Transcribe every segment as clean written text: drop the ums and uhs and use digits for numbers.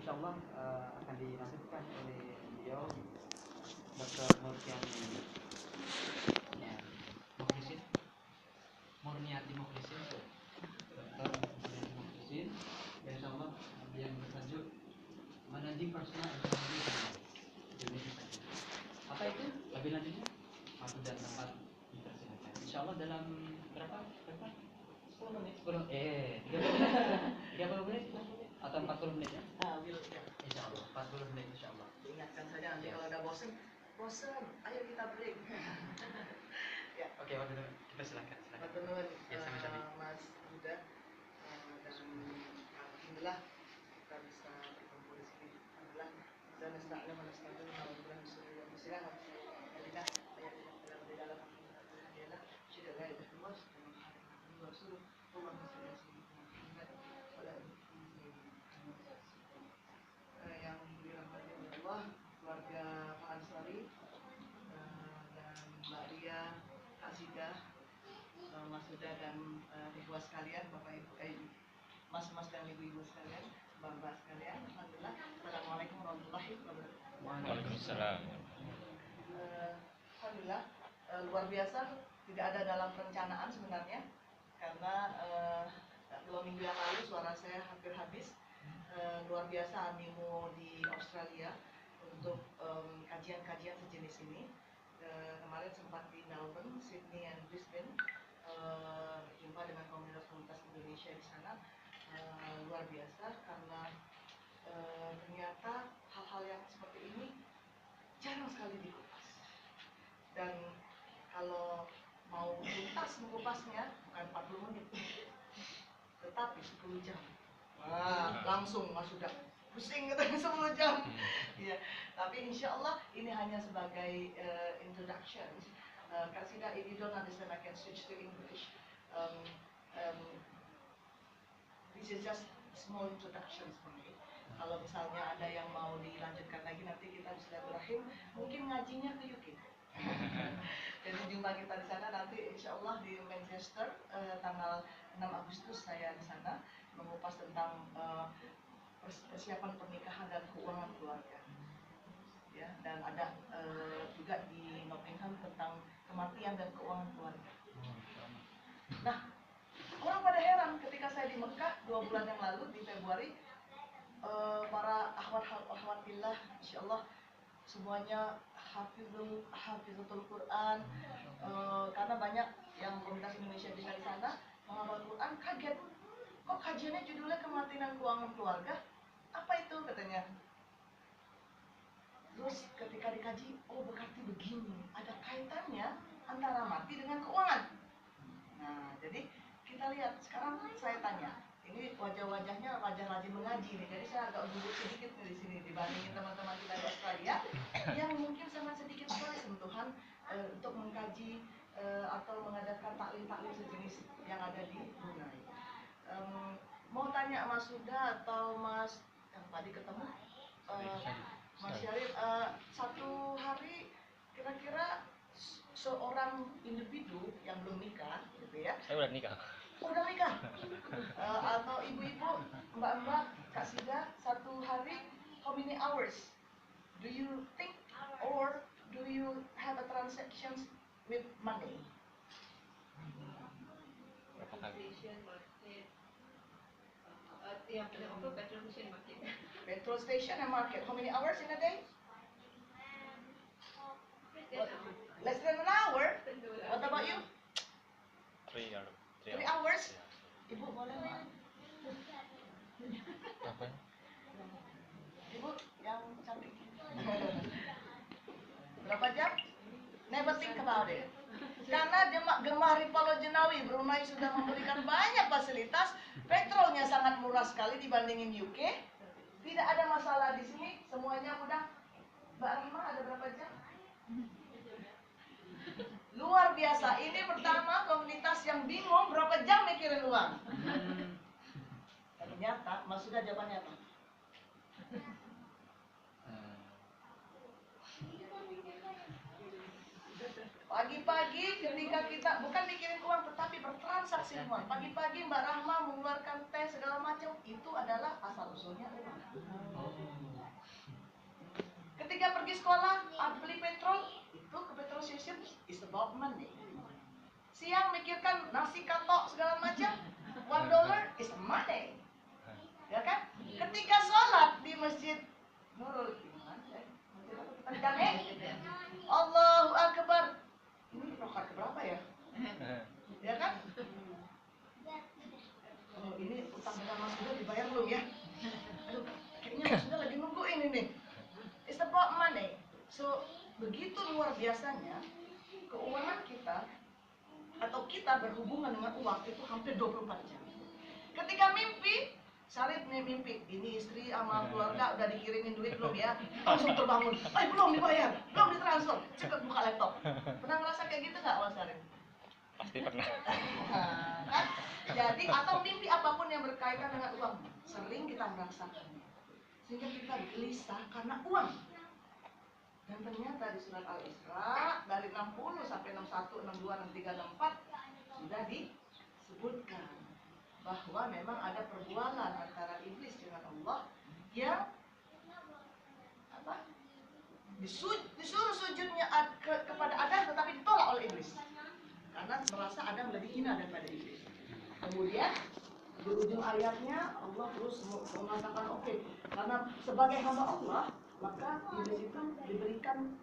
Insyaallah akan dinasibkan oleh beliau Dr. Murniati Mukhlisin, Dr. Murniati Mukhlisin, dan insyaallah yang bertajuk Managing Personal Indonesia. Apa itu? Lebih lanjutnya waktu dan tempat dipersilakan. Insyaallah dalam berapa? 10 menit. 30 menit atau 40 menit ya? Insyaallah 40 menit insyaallah. Ingatkan saja nanti kalau udah bosan, ayo kita break. Ya. Oke, waktu itu kita silakan. Ya, Mas Huda, dan alhamdulillah kita bisa berkumpul di sini. Alhamdulillah. Dan nasta'inu wa nasta'inu wa nasta'inu silakan. Kita ayat di dalam adalah syukur la ilaha illallah wa rasul yang dirahmati oleh Allah, keluarga Pak Ansari dan Mbak Ria, Kak Sida, Mas Huda dan ibu sekalian, Bapak Ibu, Mas dan ibu-ibu sekalian, Bapak sekalian, alhamdulillah. Assalamualaikum warahmatullahi wabarakatuh. Waalaikumsalam. Alhamdulillah, luar biasa, tidak ada dalam perencanaan sebenarnya, karena 2 minggu yang lalu suara saya hampir habis. Luar biasa animo di Australia untuk kajian-kajian sejenis ini. Kemarin sempat di Melbourne, Sydney, dan Brisbane, berjumpa dengan komunitas-komunitas Indonesia di sana. Luar biasa karena ternyata hal-hal yang seperti ini jarang sekali dikupas. Dan kalau mau tuntas mengupasnya bukan 40 menit, tetapi 10 jam. Langsung Mas sudah pusing gitu 10 jam. Ya, tapi insya Allah ini hanya sebagai introduction. Kak Sida, if you don't understand, I can switch to English. This is just small introductions for me. Kalau misalnya ada yang mau dilanjutkan lagi, nanti kita bisa berakhir. Mungkin ngajinya ke UK. Jadi jumpa kita di sana nanti insya Allah di Manchester tanggal 6 Agustus saya di sana mengupas tentang persiapan pernikahan dan keuangan keluarga. Ya, dan ada juga di Nottingham tentang kematian dan keuangan keluarga. Nah, orang pada heran ketika saya di Mekah 2 bulan yang lalu di Februari, para akhwat billah insyaallah semuanya hafizatul Quran, karena banyak yang komunitas Indonesia juga di sana menghafal Quran. Kaget, kok kajiannya judulnya kematian dan keuangan keluarga? Apa itu katanya? Terus ketika dikaji, oh berarti begini, ada kaitannya antara mati dengan keuangan. Nah, jadi kita lihat sekarang saya tanya, ini wajah-wajahnya wajah rajin mengaji nih, jadi saya agak gugup sedikit nih di sini dibandingin teman-teman kita di Australia yang mungkin sangat sedikit sekali sentuhan untuk mengkaji atau mengadakan taklim-taklim sejenis yang ada di Brunei. Mau tanya Mas Huda atau Mas yang tadi ketemu Mas Syarif, satu hari kira-kira seorang individu yang belum nikah gitu ya. Saya udah nikah. Udah nikah. Atau ibu-ibu, mbak-mbak, Kak Sida, satu hari how many hours do you think or do you have a transactions with money? Berapa kali? Petrol station and market. How many hours in a day? Less than an hour. What about you? 3 hours. Ibu boleh nggak? Apa? Ibu yang cantik. Berapa jam? Never think about it. Karena Gemah Ripalo Jenawi Brunei sudah memberikan banyak fasilitas, petrolnya sangat murah sekali dibandingin UK. Tidak ada masalah di sini, semuanya mudah. Mbak Rahma ada berapa jam? Luar biasa. Ini pertama komunitas yang bingung berapa jam mikirin uang. Ternyata, Mas sudah jawabannya apa? pagi ketika kita bukan mikirin uang tetapi bertransaksi uang. Pagi-pagi Mbak Rahma mengeluarkan teh segala macam, itu adalah asal usulnya uang. Ketika pergi sekolah, beli petrol, itu ke petrol station is about money. Siang mikirkan nasi katok segala macam, $1 is money. Ya kan? Ketika sholat di masjid Nurul Iman, Allahu Akbar. Ini rakaat berapa ya? Ya kan? Oh, ini utang dengan Mas Huda dibayar belum ya? Aduh, kayaknya Mas Huda lagi nungguin ini. It's about money. So, begitu luar biasanya keuangan kita atau kita berhubungan dengan uang itu hampir 24 jam. Ketika mimpi, Syarif nih mimpi, ini istri sama keluarga udah dikirimin duit belum ya? Langsung terbangun, belum dibayar, belum ditransfer, cepet buka laptop. Pernah ngerasa kayak gitu nggak Mas Syarif? Pasti pernah. Kan? Jadi atau mimpi apapun yang berkaitan dengan uang sering kita merasakan, sehingga kita gelisah karena uang. Dan ternyata di surat Al-Isra dari 60 sampai 61, 62, 63, 64 sudah disebutkan bahwa memang ada perbualan antara iblis dengan Allah yang disuruh sujudnya kepada Adam tetapi ditolak oleh iblis karena merasa Adam lebih hina daripada iblis. Kemudian di ujung ayatnya Allah terus mengatakan oke, karena sebagai hamba Allah maka iblis itu diberikan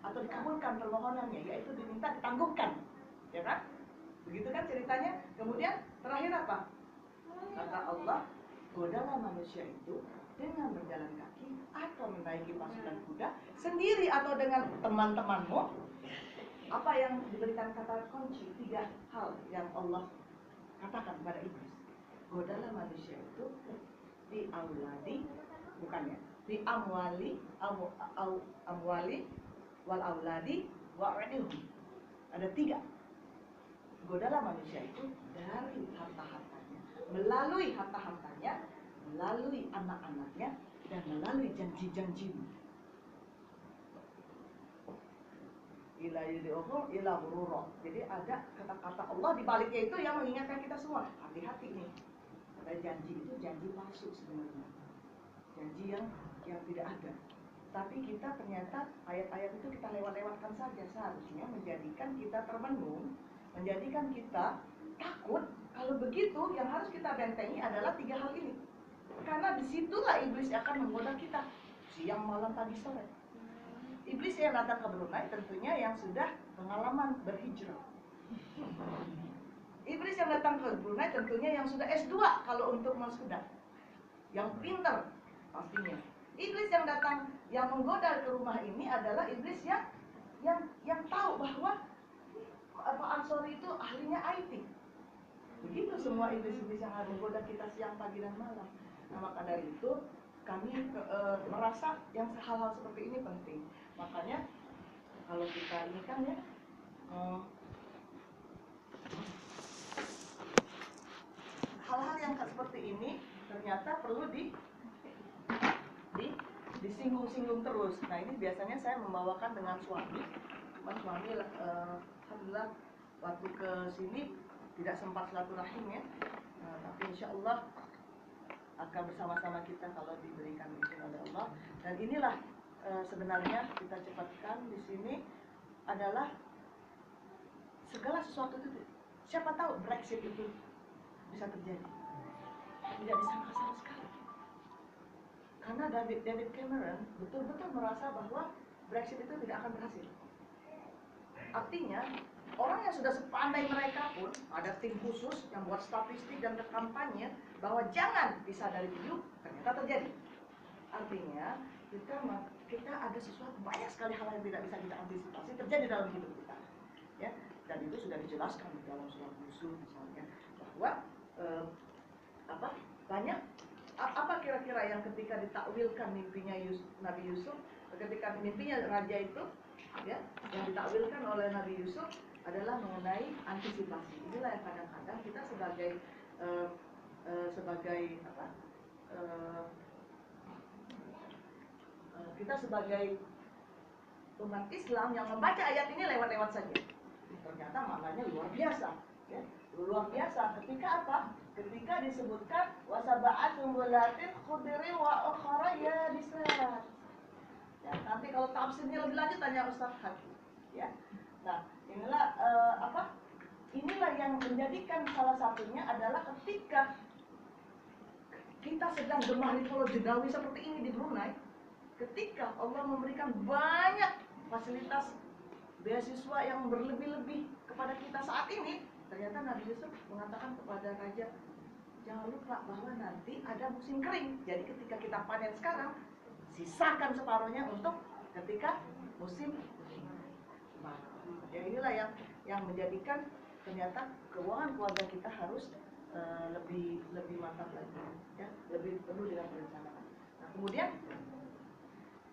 atau dikabulkan permohonannya, yaitu diminta ditangguhkan, ya kan? Begitu kan ceritanya. Kemudian terakhir apa? Kata Allah, godalah manusia itu dengan berjalan kaki atau menaiki pasukan kuda sendiri atau dengan teman-temanmu. Apa yang diberikan kata kunci? 3 hal yang Allah katakan kepada iblis. Godalah manusia itu di auladi, bukannya di amwali wal auladi wa'idhum. Ada 3. Godalah manusia itu dari harta-hartanya, melalui harta-hartanya, melalui anak-anaknya, dan melalui janji-janjimu. Ila yudhi'uhum ila ghurura. Jadi ada kata-kata Allah di baliknya itu yang mengingatkan kita semua, hati-hati nih. Ada janji itu janji palsu sebenarnya. Janji yang tidak ada. Tapi kita ternyata ayat-ayat itu kita lewat-lewatkan saja, seharusnya menjadikan kita termenung, menjadikan kita takut. Kalau begitu yang harus kita bentengi adalah 3 hal ini. Karena disitulah iblis akan menggoda kita siang, malam, pagi, sore. Iblis yang datang ke Brunei tentunya yang sudah pengalaman berhijrah. Iblis yang datang ke Brunei tentunya yang sudah S2 kalau untuk Mas Huda, yang pintar pastinya. Iblis yang datang yang menggoda ke rumah ini adalah iblis yang tahu bahwa Pak Ansori itu ahlinya IT. Begitu semua iblis-iblis yang menggoda kita siang, pagi, dan malam. Nah, maka dari itu kami merasa yang hal-hal seperti ini penting. Makanya kalau kita ini kan ya hal-hal yang seperti ini ternyata perlu disinggung-singgung terus. Nah, ini biasanya saya membawakan dengan suami. Cuman suami alhamdulillah waktu ke sini tidak sempat silaturahim ya. Tapi insya Allah akan bersama-sama kita kalau diberikan izin oleh Allah. Dan inilah sebenarnya kita cepatkan di sini adalah segala sesuatu itu. Siapa tahu Brexit itu bisa terjadi. Tidak disangka sama sekali. Karena David Cameron betul-betul merasa bahwa Brexit itu tidak akan berhasil. Artinya orang yang sudah sepandai mereka pun ada tim khusus yang buat statistik dan kampanye bahwa jangan pisah dari EU, ternyata terjadi. Artinya kita ada sesuatu, banyak sekali hal yang tidak bisa kita antisipasi terjadi dalam hidup kita, ya. Dan itu sudah dijelaskan di dalam surat Yusuf misalnya bahwa banyak apa kira-kira yang ketika ditakwilkan mimpinya Nabi Yusuf, ketika mimpinya raja itu, ya, yang ditakwilkan oleh Nabi Yusuf adalah mengenai antisipasi. Inilah yang kadang-kadang kita sebagai umat Islam yang membaca ayat ini lewat-lewat saja. Ternyata maknanya luar biasa, ya. Luar biasa. Ketika apa? Ketika disebutkan wasaba'atun bulatin khudri wa ukhra yabisat. Ya, nanti kalau tafsirnya lebih lanjut tanya Ustaz Hadi. Ya. Nah, inilah apa? Inilah yang menjadikan salah satunya adalah ketika kita sedang gemah di Pulau Jedawi seperti ini di Brunei, ketika Allah memberikan banyak fasilitas beasiswa yang berlebih-lebih kepada kita saat ini, ternyata Nabi Yusuf mengatakan kepada raja, jangan lupa bahwa nanti ada musim kering. Jadi ketika kita panen sekarang, sisakan separuhnya untuk ketika musim kemarau. Ya inilah yang menjadikan ternyata keuangan keluarga kita harus lebih mantap lagi, ya, lebih penuh dengan perencanaan. Nah, kemudian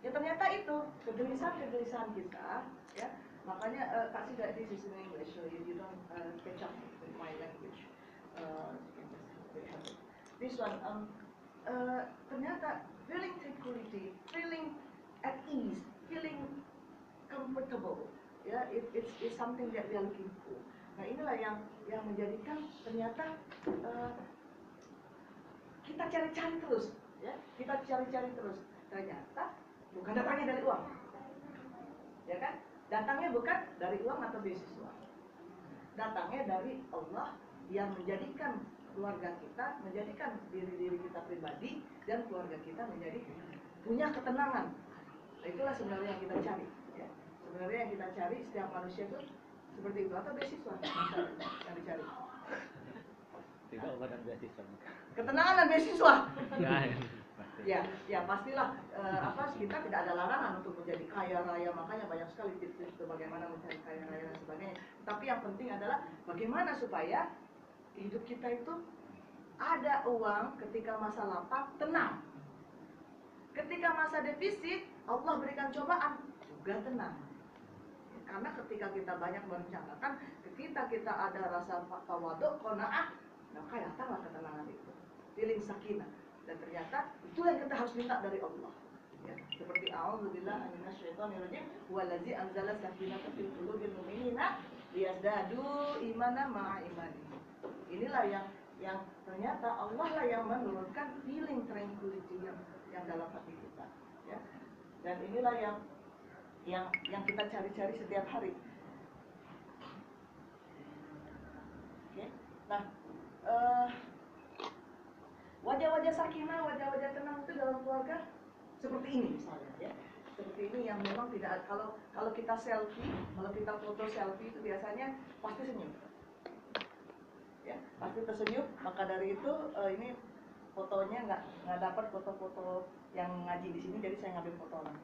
ya ternyata itu kegelisahan kita, ya. Makanya kasih that this is in English, so you don't catch up with my language. This one, ternyata feeling tranquility, feeling at ease, feeling comfortable, ya, it's something that we are looking for. Nah inilah yang menjadikan ternyata kita cari-cari terus, ya, kita cari-cari terus. Ternyata bukan datangnya dari uang, ya kan? Datangnya bukan dari uang atau beasiswa, datangnya dari Allah yang menjadikan keluarga kita, menjadikan diri kita pribadi dan keluarga kita menjadi punya ketenangan. Nah, itulah sebenarnya yang kita cari, ya. Sebenarnya yang kita cari setiap manusia itu seperti itu, atau beasiswa yang dicari. Tidak Allah dan beasiswa. Ketenangan dan beasiswa. Ya pastilah kita tidak ada larangan untuk menjadi kaya raya, makanya banyak sekali tips-tips bagaimana mencari kaya raya dan sebagainya. Tapi yang penting adalah bagaimana supaya hidup kita itu ada uang ketika masa lapang, tenang. Ketika masa defisit, Allah berikan cobaan, juga tenang. Karena ketika kita banyak merencanakan, ketika kita ada rasa tawaduk, qanaah, maka datanglah ketenangan itu, feeling sakinah. Dan ternyata itulah yang kita harus minta dari Allah, ya. Seperti a'udzubillahi minasyaitonirrajim wallazi anzala sakinata fil qulubil mu'minina liyazdadu imanan ma'a imanihim. Inilah yang ternyata Allah lah yang menurunkan feeling tranquility yang dalam hati kita, ya. Dan inilah yang kita cari-cari setiap hari. Oke. Nah, wajah-wajah sakinah, wajah-wajah tenang itu dalam keluarga seperti ini misalnya, ya. Seperti ini yang memang tidak, kalau kita selfie, kalau kita foto selfie itu biasanya pasti senyum, ya, pasti tersenyum. Maka dari itu ini fotonya nggak dapat foto-foto yang ngaji di sini, jadi saya ngambil foto orang.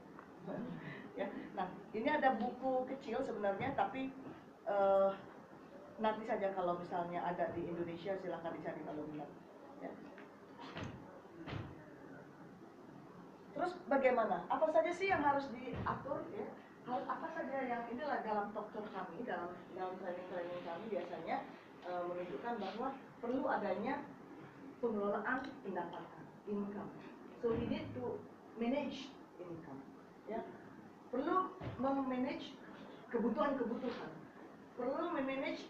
Ya, nah ini ada buku kecil sebenarnya, tapi nanti saja kalau misalnya ada di Indonesia silahkan dicari kalau minat, ya. Terus bagaimana? Apa saja sih yang harus diatur, ya? Harus apa saja yang inilah dalam talk kami, dalam training kami biasanya menunjukkan bahwa perlu adanya pengelolaan pendapatan, income. So we need to manage income, ya. Perlu memanage kebutuhan-kebutuhan, perlu memanage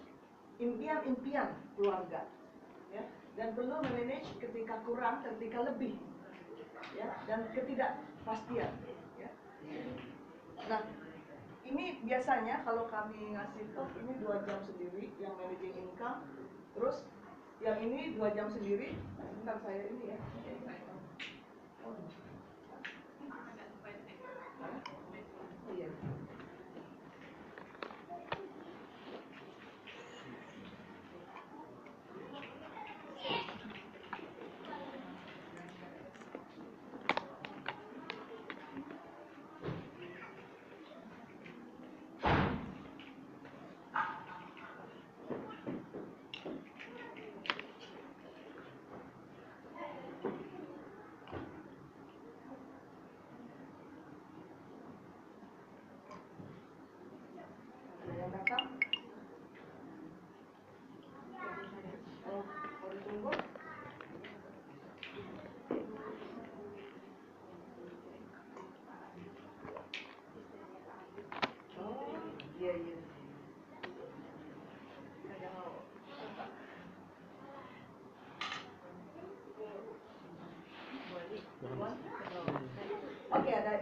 impian-impian keluarga, ya. Dan perlu memanage ketika kurang, ketika lebih, ya, dan ketidakpastian, ya. Nah, ini biasanya kalau kami ngasih talk ini 2 jam sendiri yang managing income, terus yang ini 2 jam sendiri. Sebentar saya ini, ya. Oh iya.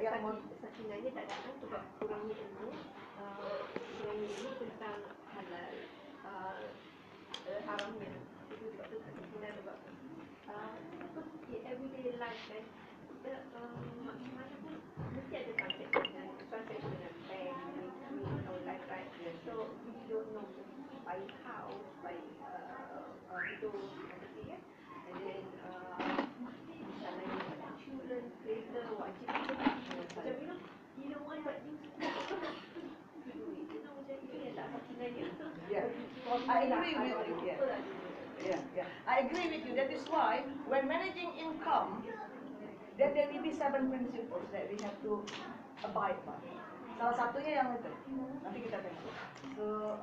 yang mau sakinahnya tak datang sebab kurangnya ilmu tentang halal haramnya. Itu sebab tu sakinah sebab everyday life kan kita mana pun mesti ada transaction dengan bank, with our life, right? So if you don't know buying house, buying itu property kan, and then misalnya insurance, kereta, wajib macam you know what but you know macam itu yang tak sakinahnya. Yeah, I agree with you. Yeah. I agree with you. That is why when managing income, then there will be 7 principles that we have to abide by. Salah satunya yang itu. Nanti kita tengok. So,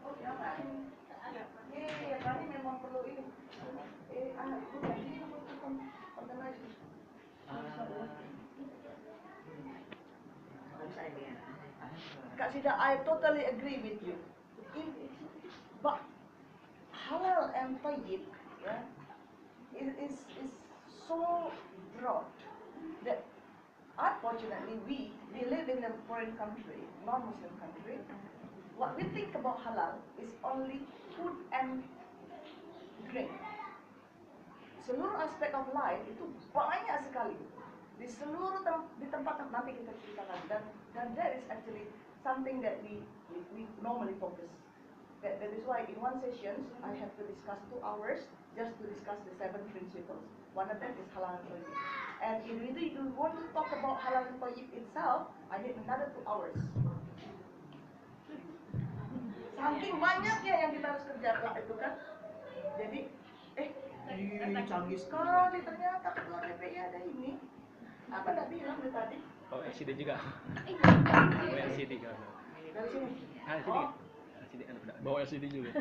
oh ya Pak. Ya kami memang perlu ini. Bukan ini untuk organize. Kak Sida, I totally agree with you. But halal and tayyib, yeah, is so broad that unfortunately we live in a foreign country, non-Muslim country. What we think about halal is only food and drink. Seluruh aspek of life itu banyak sekali. Di seluruh di tempat nanti kita ceritakan, dan that is actually something that we normally focus. That is why in one session I have to discuss 2 hours just to discuss the 7 principles. One of them is halal and tayyib. And if really you want to talk about halal and tayyib itself, I need another 2 hours. Saking banyaknya yang kita harus kerjakan itu kan. Jadi canggih sekali ternyata ketua PPI ada ini. Apa tadi bilang tadi? Oh, LCD juga. Oh, LCD kan. Dari sini. LCD. LCD ada pada. Bawa LCD juga.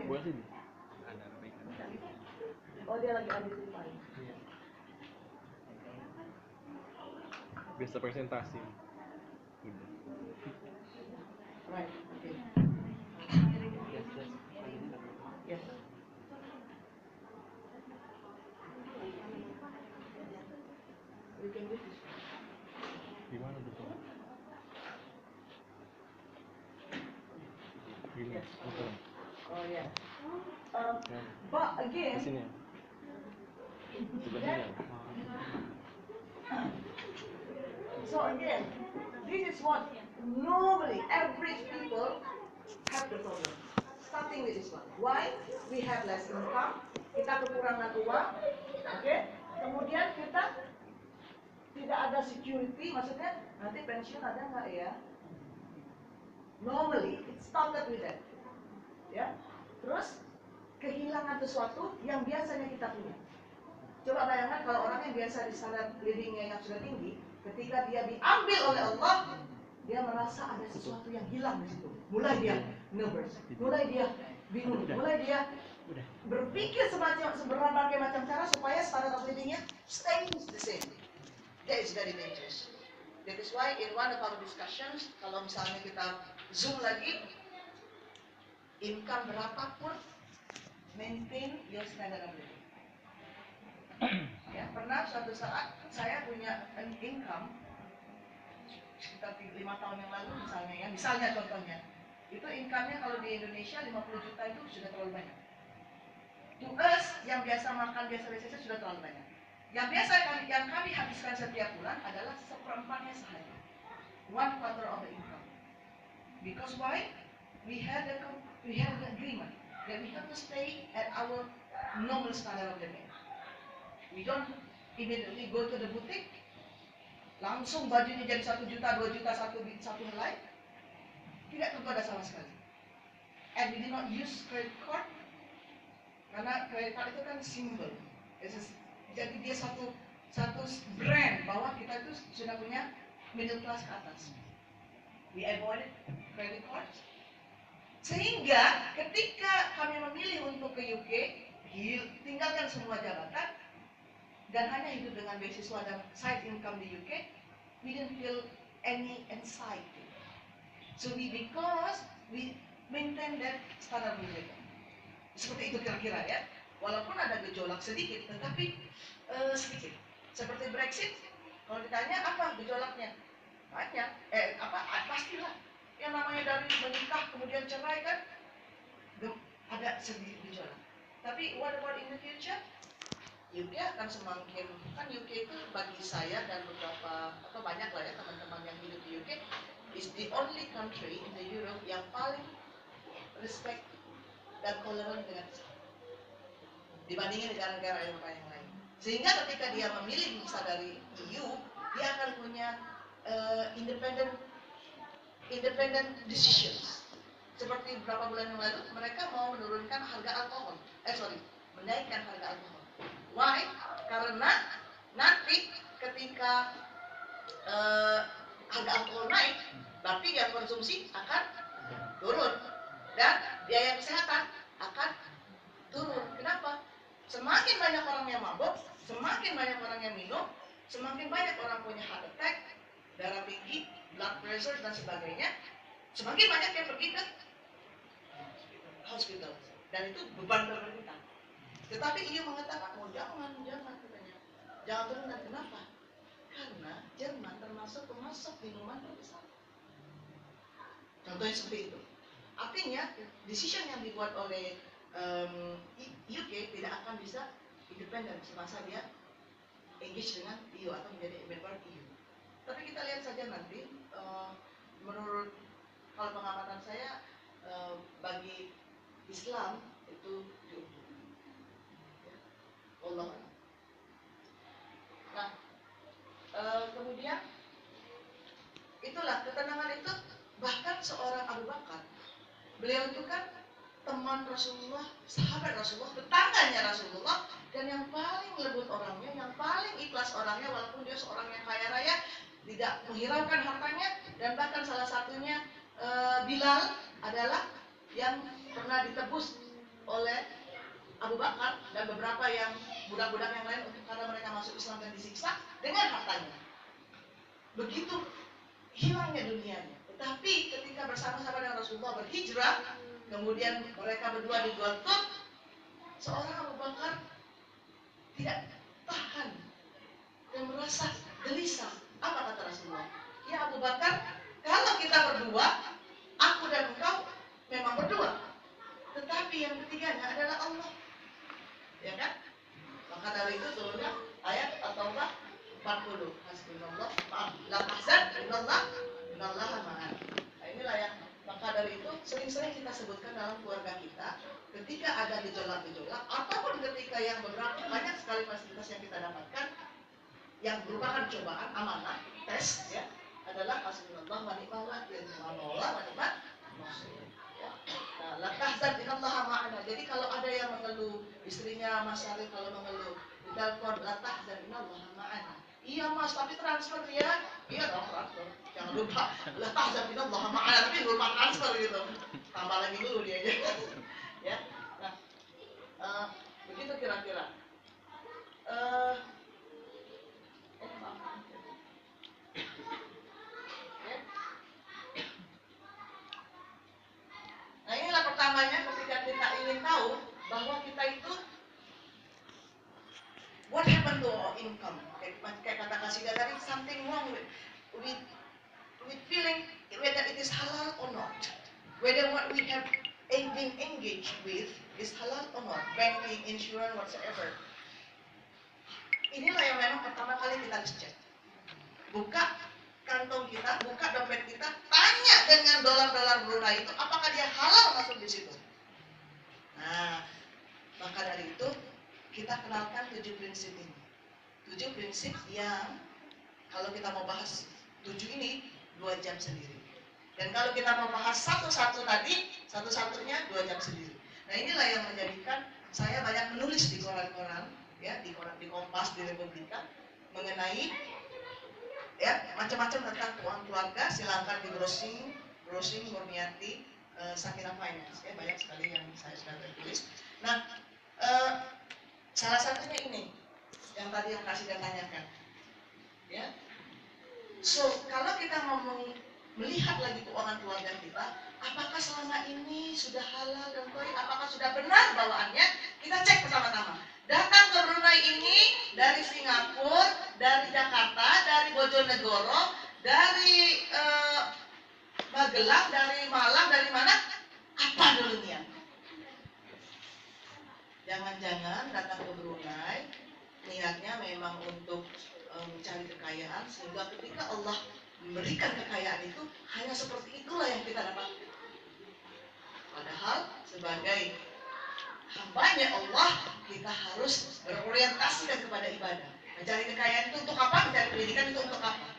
Bawa LCD. Ada baik. Oh, dia lagi ada di depan. Biasa presentasi. Right. Okay. Yes. We can do this. Gimana tuh? Gini. Oh yeah. But again. Di sini. Sebenarnya. So again, this is what normally average people have the problem. Starting with this one. Why? We have less income. Kita kekurangan uang. Okay? Kemudian kita tidak ada security, maksudnya nanti pensiun ada nggak ya? Normally it started with that, ya. Terus kehilangan sesuatu yang biasanya kita punya. Coba bayangkan kalau orang yang biasa di standar livingnya yang sudah tinggi, ketika dia diambil oleh Allah, dia merasa ada sesuatu yang hilang di situ. Mulai dia nervous, mulai dia bingung, mulai dia berpikir berbagai macam cara supaya standar of livingnya stays the same. That is very dangerous. That is why in one of our discussions, kalau misalnya kita zoom lagi, income berapapun, maintain your standard of living. Ya, pernah suatu saat saya punya an income sekitar 5 tahun yang lalu misalnya contohnya, itu income-nya kalau di Indonesia 50 juta itu sudah terlalu banyak. To us yang biasa makan biasa sudah terlalu banyak. Yang kami habiskan setiap bulan adalah 1/4-nya saja, 1/4 of the income. Because why? We had an agreement that we have to stay at our normal standard of living. We don't immediately go to the boutique, langsung bajunya jadi 1 juta, 2 juta, satu helai. Tidak tergoda sama sekali. And we did not use credit card, karena credit card itu kan simbol. Jadi dia satu brand bahwa kita itu sudah punya middle class ke atas. We avoided credit cards. Sehingga ketika kami memilih untuk ke UK, tinggalkan semua jabatan dan hanya hidup dengan beasiswa dan side income di UK, we didn't feel any anxiety. So because we maintain that standard living. Seperti itu kira-kira ya. walaupun ada gejolak sedikit, tetapi sedikit. Seperti Brexit, kalau ditanya apa gejolaknya, banyak. Pastilah. Yang namanya dari menikah kemudian cerai kan, ada sedikit gejolak. Tapi what about in the future? UK akan semakin, kan UK itu bagi saya dan beberapa atau banyak lah ya teman-teman yang hidup di UK, is the only country in the Europe yang paling respect dan toleran dengan Islam dibandingin negara-negara Eropa yang lain. Sehingga ketika dia memilih visa dari EU, dia akan punya independent decisions. Seperti beberapa bulan yang lalu mereka mau menurunkan harga alkohol, menaikkan harga alkohol. Why? Karena nanti ketika harga alkohol naik, berarti yang konsumsi akan turun dan biaya kesehatan akan turun. Kenapa? Semakin banyak orang yang mabuk, semakin banyak orang yang minum, semakin banyak orang punya heart attack, darah tinggi, blood pressure dan sebagainya, semakin banyak yang pergi ke hospital. Dan itu beban pemerintah. Tetapi ia mengatakan, jangan katanya, jangan turunkan. Kenapa? Karena Jerman termasuk pemasok minuman terbesar. Contohnya seperti itu. Artinya, decision yang dibuat oleh UK tidak akan bisa independen semasa dia engage dengan EU atau menjadi member EU. Tapi kita lihat saja nanti, menurut kalau pengamatan saya, bagi Islam itu diuntung. Allah. Nah, kemudian itulah ketenangan itu, bahkan seorang Abu Bakar, beliau itu kan teman Rasulullah, sahabat Rasulullah, tetangganya Rasulullah, dan yang paling lembut orangnya, yang paling ikhlas orangnya, walaupun dia seorang yang kaya raya, tidak menghiraukan hartanya, dan bahkan salah satunya Bilal adalah yang pernah ditebus oleh Abu Bakar dan beberapa yang budak-budak yang lain untuk karena mereka masuk Islam dan disiksa dengan hartanya. Begitu hilangnya dunianya. Tetapi ketika bersama-sama dengan Rasulullah berhijrah, kemudian mereka berdua di Gua Thur, seorang Abu Bakar tidak tahan dan merasa gelisah. Apa kata Rasulullah? Ya Abu Bakar, kalau kita berdua, aku dan engkau memang berdua, tetapi yang ketiganya adalah Allah. Ya kan? Maka dari itu turunnya ayat At-Taubah 40. Hasbunallah, la tahzan, innallaha ma'ana. Nah, inilah yang maka dari itu sering-sering kita sebutkan dalam keluarga kita, ketika ada gejolak-gejolak, ataupun ketika yang beberapa banyak sekali fasilitas yang kita dapatkan, yang merupakan cobaan, amanah, tes, ya, adalah hasbunallah wa ni'mal wakil, wa ni'mal nasir. Ya. Nah, la tahzan innallaha ma'ana. Jadi kalau ada yang mengeluh, istrinya Mas Syarif kalau mengeluh, di telepon la tahzan innallaha ma'ana. Iya Mas, tapi transfer ya. Iya dong, transfer. Jangan lupa la tahzan innallaha ma'ana, tapi lupa transfer gitu. Tambah lagi dulu dia aja. Ya. Nah, begitu kira-kira. Nah inilah pertamanya ketika kita ingin tahu bahwa kita itu what happened to our income. Kayak kata Kasidah tadi, something wrong with feeling whether it is halal or not, whether what we have been engaged with is halal or not, banking, insurance, whatsoever. Inilah yang memang pertama kali kita harus cek. Buka kantong kita, buka dompet kita, tanya dengan dolar-dolar Brunei itu apakah dia halal masuk di situ. Nah, maka dari itu kita kenalkan 7 prinsip ini. 7 prinsip yang kalau kita mau bahas 7 ini 2 jam sendiri. Dan kalau kita mau bahas satu-satu tadi, satu-satunya 2 jam sendiri. Nah inilah yang menjadikan saya banyak menulis di koran-koran, ya, di Kompas, di Republika, mengenai ya macam-macam tentang keuangan keluarga. Silakan di browsing Murniati Sakinah Finance, ya, banyak sekali yang saya sudah tulis. Nah, salah satunya ini yang tadi yang kasih dan tanyakan, ya. So kalau kita ngomong melihat lagi keuangan keluarga kita, apakah selama ini sudah halal dan baik, apakah sudah benar bawaannya, kita cek bersama-sama. Jakarta, dari Bojonegoro, dari Magelang, dari Malang, dari mana? Apa dulu niat? Jangan-jangan datang ke Brunei niatnya memang untuk mencari kekayaan, sehingga ketika Allah memberikan kekayaan itu hanya seperti itulah yang kita dapat. Padahal sebagai hambanya Allah, kita harus berorientasikan kepada ibadah. Mencari kekayaan itu untuk apa? Mencari pendidikan itu untuk apa?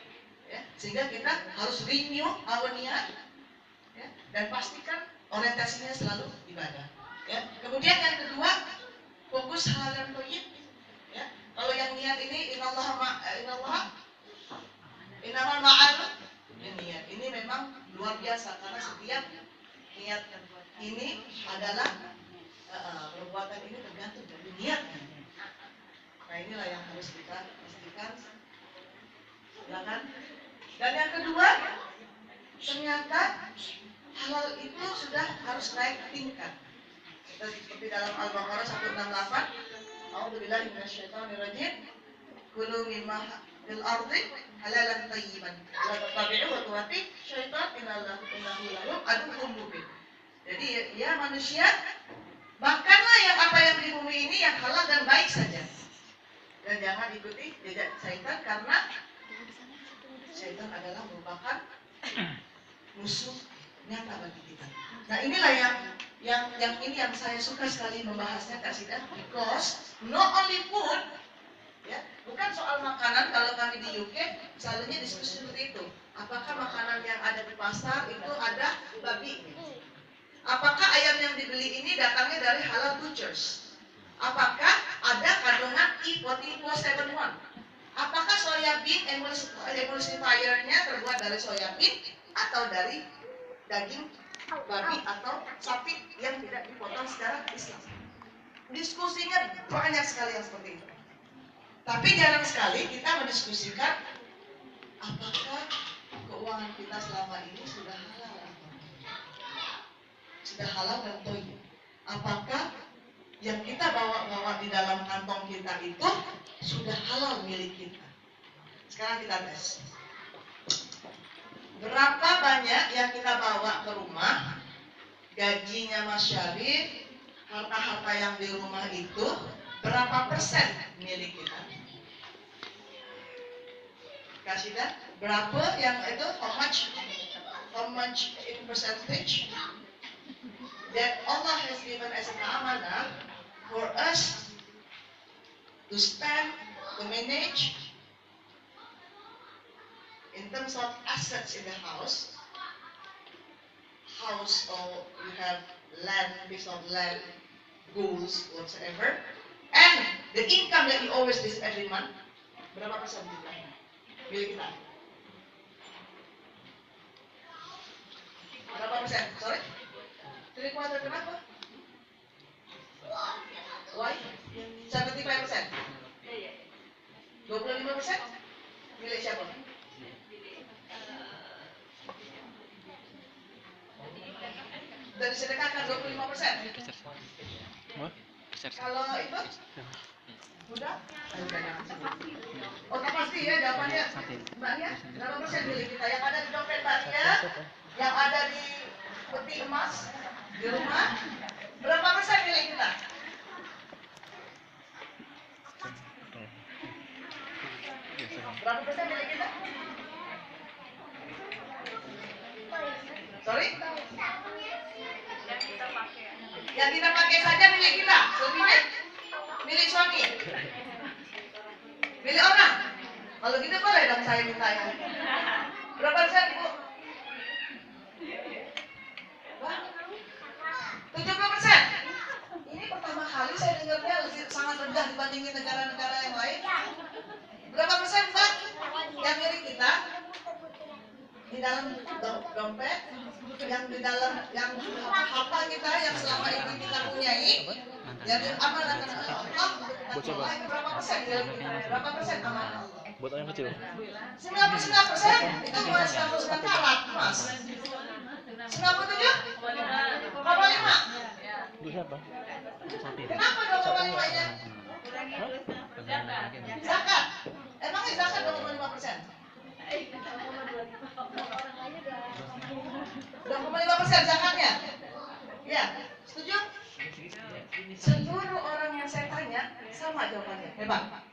Ya, sehingga kita harus renew our niat, ya, dan pastikan orientasinya selalu ibadah. Ya. Kemudian yang kedua, fokus hal yang thayyib. Ya. Kalau yang niat ini innamal ma'al niat. Ini memang luar biasa karena setiap niat ini adalah perbuatan ini tergantung dari niatnya. Nah, inilah yang harus kita pastikan. Ya kan? Dan yang kedua, ternyata halal itu sudah harus naik tingkat. Seperti dalam Al-Baqarah 168, A'udzubillahi minasyaitonirrajim. Kulu mimma fil ardi halalan thayyiban. Wa tattabi'u khutuwati syaitan innahu lakum aduwwun mubin. Jadi ya manusia, makanlah yang apa yang di bumi ini yang halal dan baik saja. Dan jangan ikuti jejak syaitan karena syaitan adalah merupakan musuh nyata bagi kita. Nah, inilah yang ini yang saya suka sekali membahasnya, Kak Sida, because not only food, ya, bukan soal makanan. Kalau kami di UK selalunya diskusi seperti itu. Apakah makanan yang ada di pasar itu ada babi? Apakah ayam yang dibeli ini datangnya dari halal butchers? Apakah ada kandungan E4071? Apakah soybean emulsifier-nya terbuat dari soybean atau dari daging babi atau sapi yang tidak dipotong secara Islam? Diskusinya banyak sekali yang seperti itu. Tapi jarang sekali kita mendiskusikan apakah keuangan kita selama ini sudah halal atau sudah halal dan thayyib. Apakah yang kita bawa-bawa di dalam kantong kita itu sudah halal milik kita? Sekarang kita tes. Berapa banyak yang kita bawa ke rumah, gajinya Mas Syarif, harta-harta yang di rumah itu, berapa persen milik kita? Kasih dah, berapa yang itu, how much in percentage that Allah has given as an amanah for us to spend, to manage in terms of assets in the house, or you have land, piece of land, goods, whatsoever, and the income that you always receive every month, berapa persen jumlahnya milik kita? Berapa persen? Sorry? 3/4 kenapa? Why? 75%? 25%? Milik siapa? Dan disedekahkan 25%. Kalau itu mudah? Oh, tak pasti ya jawabannya. Mbak Nia, berapa persen milik kita? Yang ada di dompet Mbak Nia, yang ada di peti emas di rumah, berapa persen milik kita? Berapa persen milik kita? Sorry? Yang kita pakai saja milik kita, selebihnya milik suami, milik orang. Kalau gitu boleh dong saya minta ya. Berapa persen Bu? 70%. Ini pertama kali saya dengarnya sangat rendah dibandingin negara-negara yang lain. Berapa persen Mbak yang milik kita? Di dalam dompet, yang di dalam yang harta kita yang selama ini kita punyai, yang amanahkan Allah, berapa persen milik kita? Berapa persen amanah Allah? Buat orang kecil. 99% itu cuma 99 karat emas. 97,5. Itu siapa? Kenapa 2,5-nya? Zakat. Emangnya zakat 25%? 25% zakatnya? Ya, setuju? Seluruh orang yang saya tanya sama jawabannya, hebat.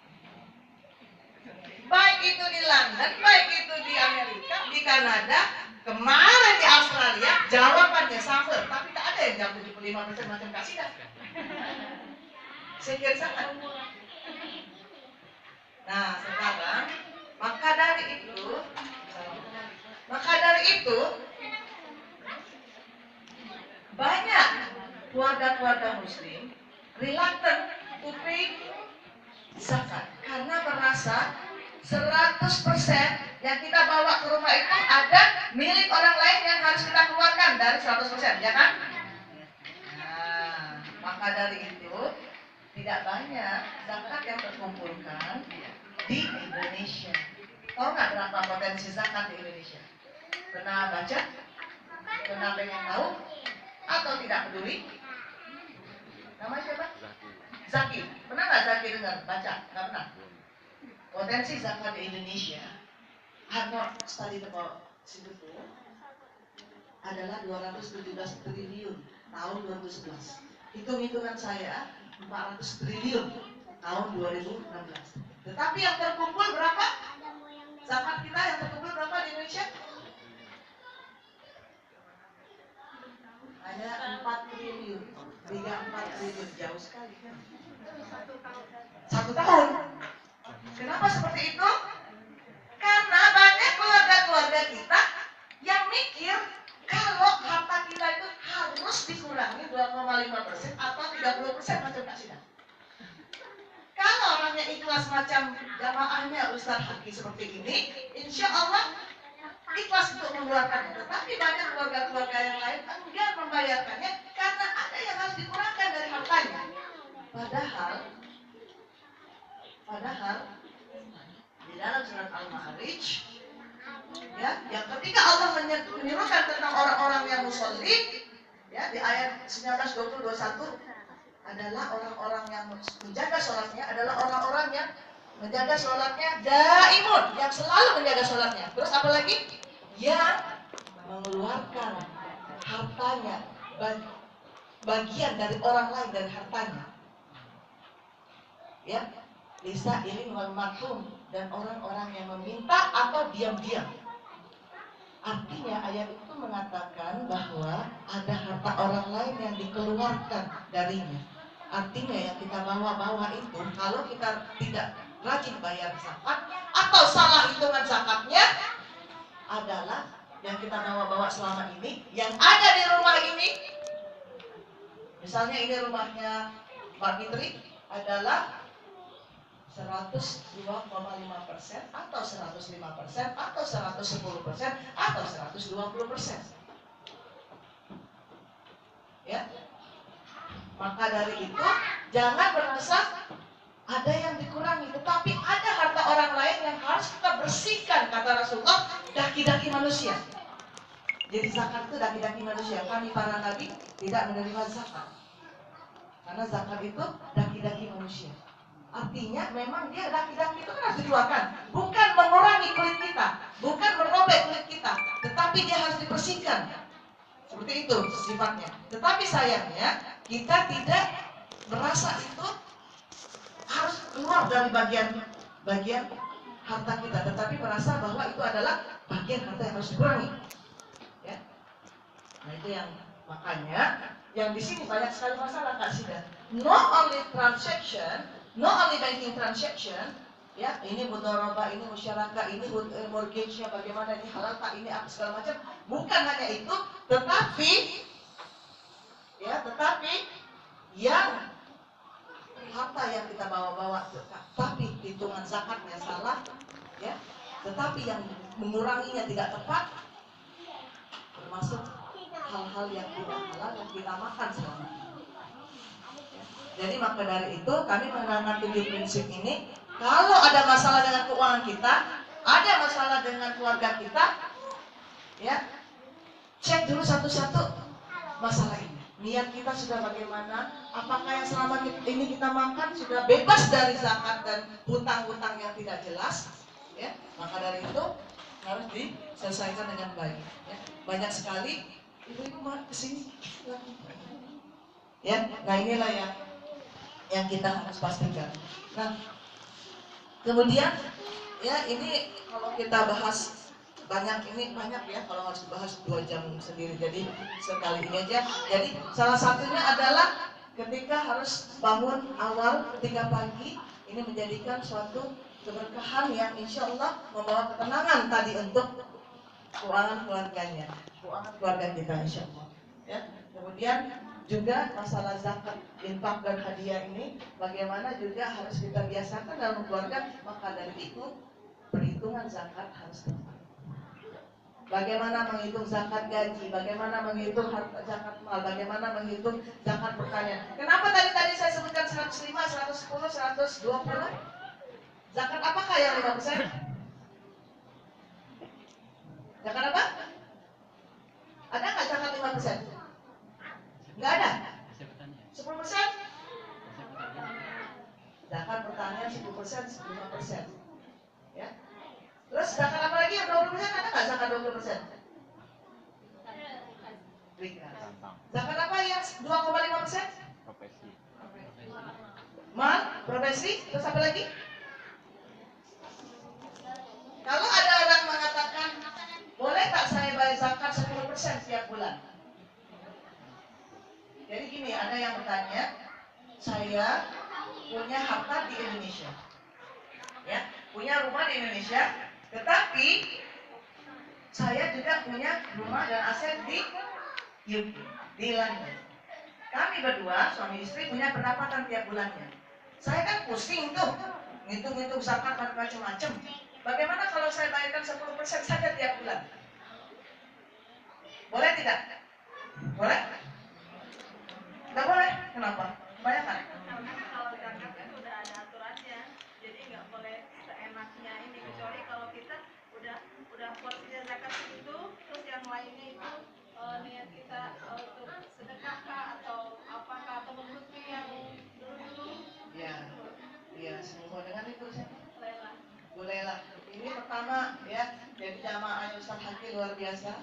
Baik itu di London, baik itu di Amerika, di Kanada, kemarin di Australia, jawabannya sama, tapi tak ada yang jawab 75% macam Kak Sida. Saya kira zakat. Nah, sekarang maka dari itu banyak keluarga-keluarga muslim reluctant to pay zakat karena merasa 100% yang kita bawa ke rumah itu ada milik orang lain yang harus kita keluarkan dari 100%, ya kan? Nah, maka dari itu tidak banyak zakat yang terkumpulkan di Indonesia. Tahu nggak berapa potensi zakat di Indonesia? Pernah baca? Pernah pengen tahu? Atau tidak peduli? Nama siapa? Zaki. Pernah nggak Zaki dengar? Baca? Nggak pernah? Potensi zakat di Indonesia, Harvard Study about Singapore, adalah 217 triliun tahun 2011. Hitung-hitungan saya 400 triliun tahun 2016. Tetapi yang terkumpul berapa? Zakat kita yang terkumpul berapa di Indonesia? Ada 4 triliun, 34 triliun, jauh sekali kan? 1 tahun. Kenapa seperti itu? Karena banyak keluarga-keluarga kita yang mikir kalau harta kita itu harus dikurangi 2,5% atau 30% macam Kak Sida. Kalau orangnya ikhlas macam jamaahnya Ustaz Haki seperti ini, insya Allah ikhlas untuk mengeluarkannya. Tetapi banyak keluarga-keluarga yang lain enggan membayarkannya karena ada yang harus dikurangkan dari hartanya. Padahal di dalam surat Al-Ma'arij, ya, yang ketika Allah menyuruhkan tentang orang-orang yang musolli, ya, di ayat 19, 20, 21 adalah orang-orang yang menjaga sholatnya, adalah orang-orang yang menjaga sholatnya daimun, yang selalu menjaga sholatnya. Terus apa lagi? Yang mengeluarkan hartanya, bagian dari orang lain dari hartanya, ya, bisa ini wal marhum, dan orang-orang yang meminta atau diam-diam. Artinya ayat itu mengatakan bahwa ada harta orang lain yang dikeluarkan darinya. Artinya yang kita bawa-bawa itu, kalau kita tidak rajin bayar zakat atau salah hitungan zakatnya, adalah yang kita bawa-bawa selama ini, yang ada di rumah ini. Misalnya ini rumahnya Mbak Fitri adalah 102,5% atau 105% atau 110% atau 120%. Ya. Maka dari itu jangan merasa ada yang dikurangi, tetapi ada harta orang lain yang harus kita bersihkan, kata Rasulullah, daki-daki manusia. Jadi zakat itu daki-daki manusia. Kami para nabi tidak menerima zakat, karena zakat itu daki-daki manusia. Artinya memang dia daki-daki itu kan harus dikeluarkan, bukan mengurangi kulit kita, bukan merobek kulit kita, tetapi dia harus dibersihkan. Seperti itu sifatnya. Tetapi sayangnya kita tidak merasa itu harus keluar dari bagian harta kita, tetapi merasa bahwa itu adalah bagian harta yang harus dikurangi. Ya. Nah itu yang makanya yang di sini banyak sekali masalah Kak Sida. Not only transaction, not only banking transaction, ya, ini mudharabah, ini musyarakah, ini mortgage-nya bagaimana, ini halal tak, ini apa segala macam. Bukan hanya itu, tetapi yang harta yang kita bawa-bawa, tapi hitungan zakatnya salah, ya, tetapi yang menguranginya tidak tepat, termasuk hal-hal yang tidak halal yang kita makan selama ini. Jadi maka dari itu kami mengenalkan 7 prinsip ini. Kalau ada masalah dengan keuangan kita, ada masalah dengan keluarga kita, ya, cek dulu satu-satu masalah ini. Niat kita sudah bagaimana? Apakah yang selama ini kita makan sudah bebas dari zakat dan hutang-hutang yang tidak jelas? Ya, maka dari itu harus diselesaikan dengan baik. Ya, banyak sekali ibu-ibu mau kesini. Ya, nah inilah yang kita harus pastikan. Nah, kemudian ya ini kalau kita bahas banyak ya, kalau harus dibahas 2 jam sendiri, jadi sekali ini aja. Jadi salah satunya adalah ketika harus bangun awal ketika pagi, ini menjadikan suatu keberkahan yang insya Allah membawa ketenangan tadi untuk keuangan keluarganya, keuangan keluarga kita insya Allah. Ya, kemudian juga masalah zakat, infak dan hadiah ini bagaimana juga harus kita biasakan dalam keluarga. Maka dari itu perhitungan zakat harus tepat. Bagaimana menghitung zakat gaji, bagaimana menghitung zakat mal, bagaimana menghitung zakat pertanian. Kenapa tadi saya sebutkan 105, 110, 120? Zakat apakah yang 5%? Zakat apa? Ada nggak zakat 5%? Nggak ada? 10%? Zakat pertanian 10%, 5%. Ya. Terus zakat apa lagi yang 20%? Ada nggak zakat 20%? Zakat apa yang 2,5%? Profesi. Mal, profesi, terus apa lagi? Kalau ada orang mengatakan, boleh tak saya bayar zakat 10% setiap bulan? Jadi gini, ada yang bertanya, saya punya harta di Indonesia, ya, punya rumah di Indonesia, tetapi saya juga punya rumah dan aset di UK, di London. Kami berdua, suami istri, punya pendapatan tiap bulannya. Saya kan pusing tuh, ngitung-ngitung zakat macam-macam. Bagaimana kalau saya bayarkan 10% saja tiap bulan? Boleh tidak? Boleh? Tidak boleh. Kenapa? Bayangkan. Karena kalau zakat kan udah ada aturannya, jadi nggak boleh seenaknya ini, kecuali kalau kita udah porsinya zakat itu, terus yang lainnya itu niat kita untuk sedekah atau apakah atau mengikuti yang dulu. Ya, semua dengan itu sih. Lelah. Bolehlah. Ini pertama ya, jadi jamaah Ustaz Haki luar biasa.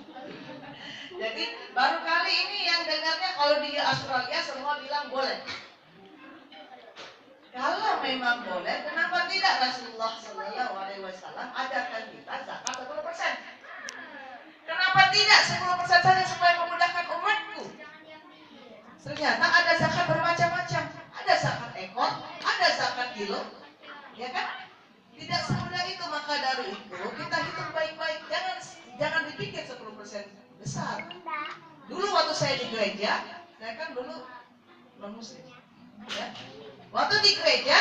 Jadi baru kali ini yang dengarnya kalau di Australia semua bilang boleh. Kalau memang boleh, kenapa tidak Rasulullah Shallallahu Alaihi Wasallam ajarkan kita zakat 10%? Kenapa tidak 10% saja supaya memudahkan umatku? Ternyata ada zakat bermacam-macam. Ada zakat ekor, ada zakat kilo, ya kan? Tidak semudah itu, maka dari itu kita hitung baik-baik. Jangan dipikir 10% besar. Dulu waktu saya di gereja, saya kan dulu non muslim, ya. Waktu di gereja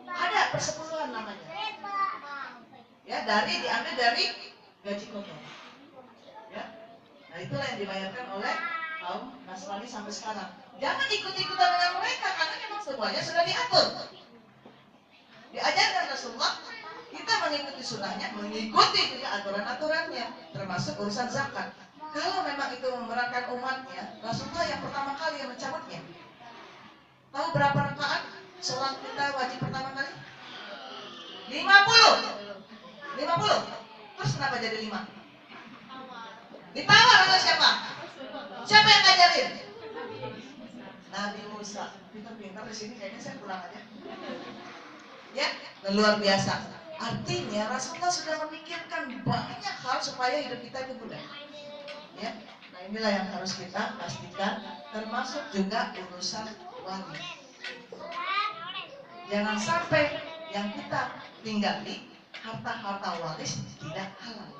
ada persepuluhan namanya, ya, diambil dari gaji kotor, ya. Nah itulah yang dibayarkan oleh kaum Nasrani sampai sekarang. Jangan ikut-ikutan dengan mereka karena memang semuanya sudah diatur. Diajarkan Rasulullah, kita mengikuti sunnahnya, mengikuti juga aturan-aturannya, termasuk urusan zakat. Kalau memang itu memberatkan umatnya, Rasulullah yang pertama kali yang mencabutnya. Tahu berapa rakaat sholat kita wajib pertama kali? 50. Terus kenapa jadi 5? Ditawar oleh siapa? Siapa yang ngajarin? Nabi Musa. Pintar-pintar di sini kayaknya saya pulang aja. Ya, luar biasa. Artinya Rasulullah sudah memikirkan banyak hal supaya hidup kita itu mudah. Ya, nah inilah yang harus kita pastikan, termasuk juga urusan waris. Jangan sampai yang kita tinggali harta-harta waris tidak halal.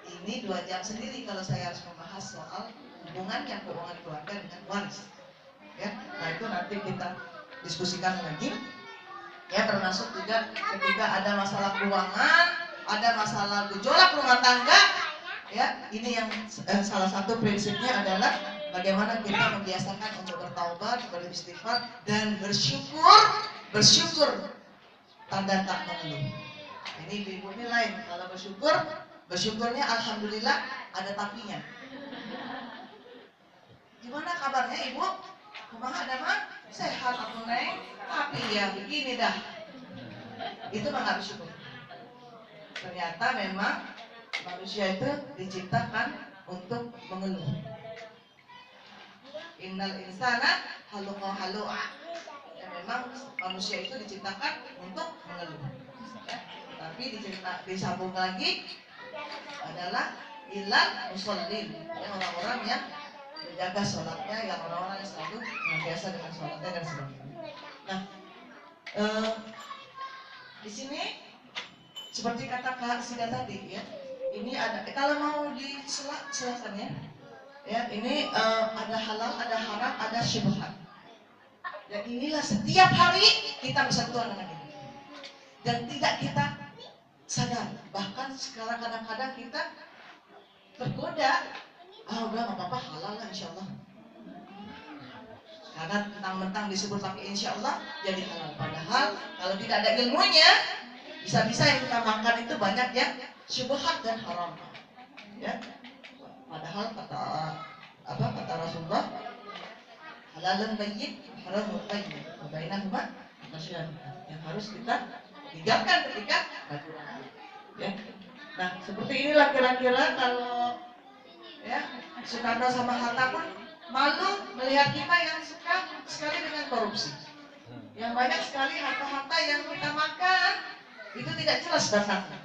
Ini 2 jam sendiri kalau saya harus membahas soal hubungannya keuangan keluarga dengan waris. Ya, nah itu nanti kita diskusikan lagi. Ya, termasuk juga ketika ada masalah keuangan, ada masalah gejolak rumah tangga. Ya, ini yang salah satu prinsipnya adalah bagaimana kita membiasakan untuk bertaubat, beristighfar dan bersyukur tanda tak mengeluh. Ini ibu ini lain. Kalau bersyukurnya alhamdulillah ada tapinya. Gimana kabarnya ibu? Kumaha ada mah? Sehat aku neng, tapi ya begini dah. Itu mah nggak bersyukur. Ternyata memang manusia itu diciptakan untuk mengeluh. Innal insana halu'a. Ya, memang manusia itu diciptakan untuk mengeluh. Ya, tapi disambung lagi adalah ilal musallin, ya, orang-orang yang menjaga sholatnya, yang orang-orang yang selalu biasa dengan sholatnya dan sebagainya. Nah, di sini seperti kata Kak Sida tadi, ya, ini ada kalau mau silakan ya. Ya, ini ada halal, ada haram, ada syubhat. Dan inilah setiap hari kita bersentuhan dengan ini. Dan tidak kita sadar. Bahkan sekarang kadang-kadang kita tergoda. Udah nggak apa-apa, halal lah insya Allah. Karena mentang-mentang disebut pakai insya Allah jadi halal. Padahal kalau tidak ada ilmunya, bisa-bisa yang kita makan itu banyak yang syubhat dan haram. Ya. Padahal kata Rasulullah, halalun bayyin, haramun bayyin, bainahuma masyarakat, yang harus kita tinggalkan ketika ragu-ragu. Ya. Nah, seperti inilah kira-kira kalau ya Soekarno sama Hatta pun malu melihat kita yang suka sekali dengan korupsi. Yang banyak sekali harta-harta yang kita makan itu tidak jelas dasarnya.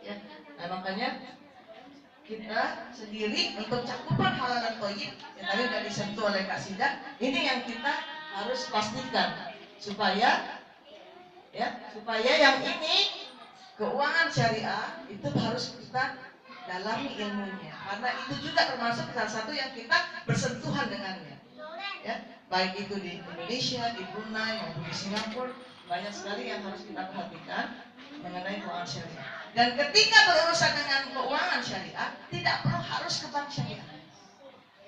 Ya. Nah, makanya kita sendiri untuk cakupan halal dan thayyib yang tadi sudah disentuh oleh Kak Sida, ini yang kita harus pastikan supaya yang ini keuangan syariah itu harus kita dalami ilmunya, karena itu juga termasuk salah satu yang kita bersentuhan dengannya. Ya, baik itu di Indonesia, di Brunei maupun di Singapura, banyak sekali yang harus kita perhatikan mengenai keuangan syariah. Dan ketika berurusan dengan keuangan syariah, tidak perlu harus ke bank syariah,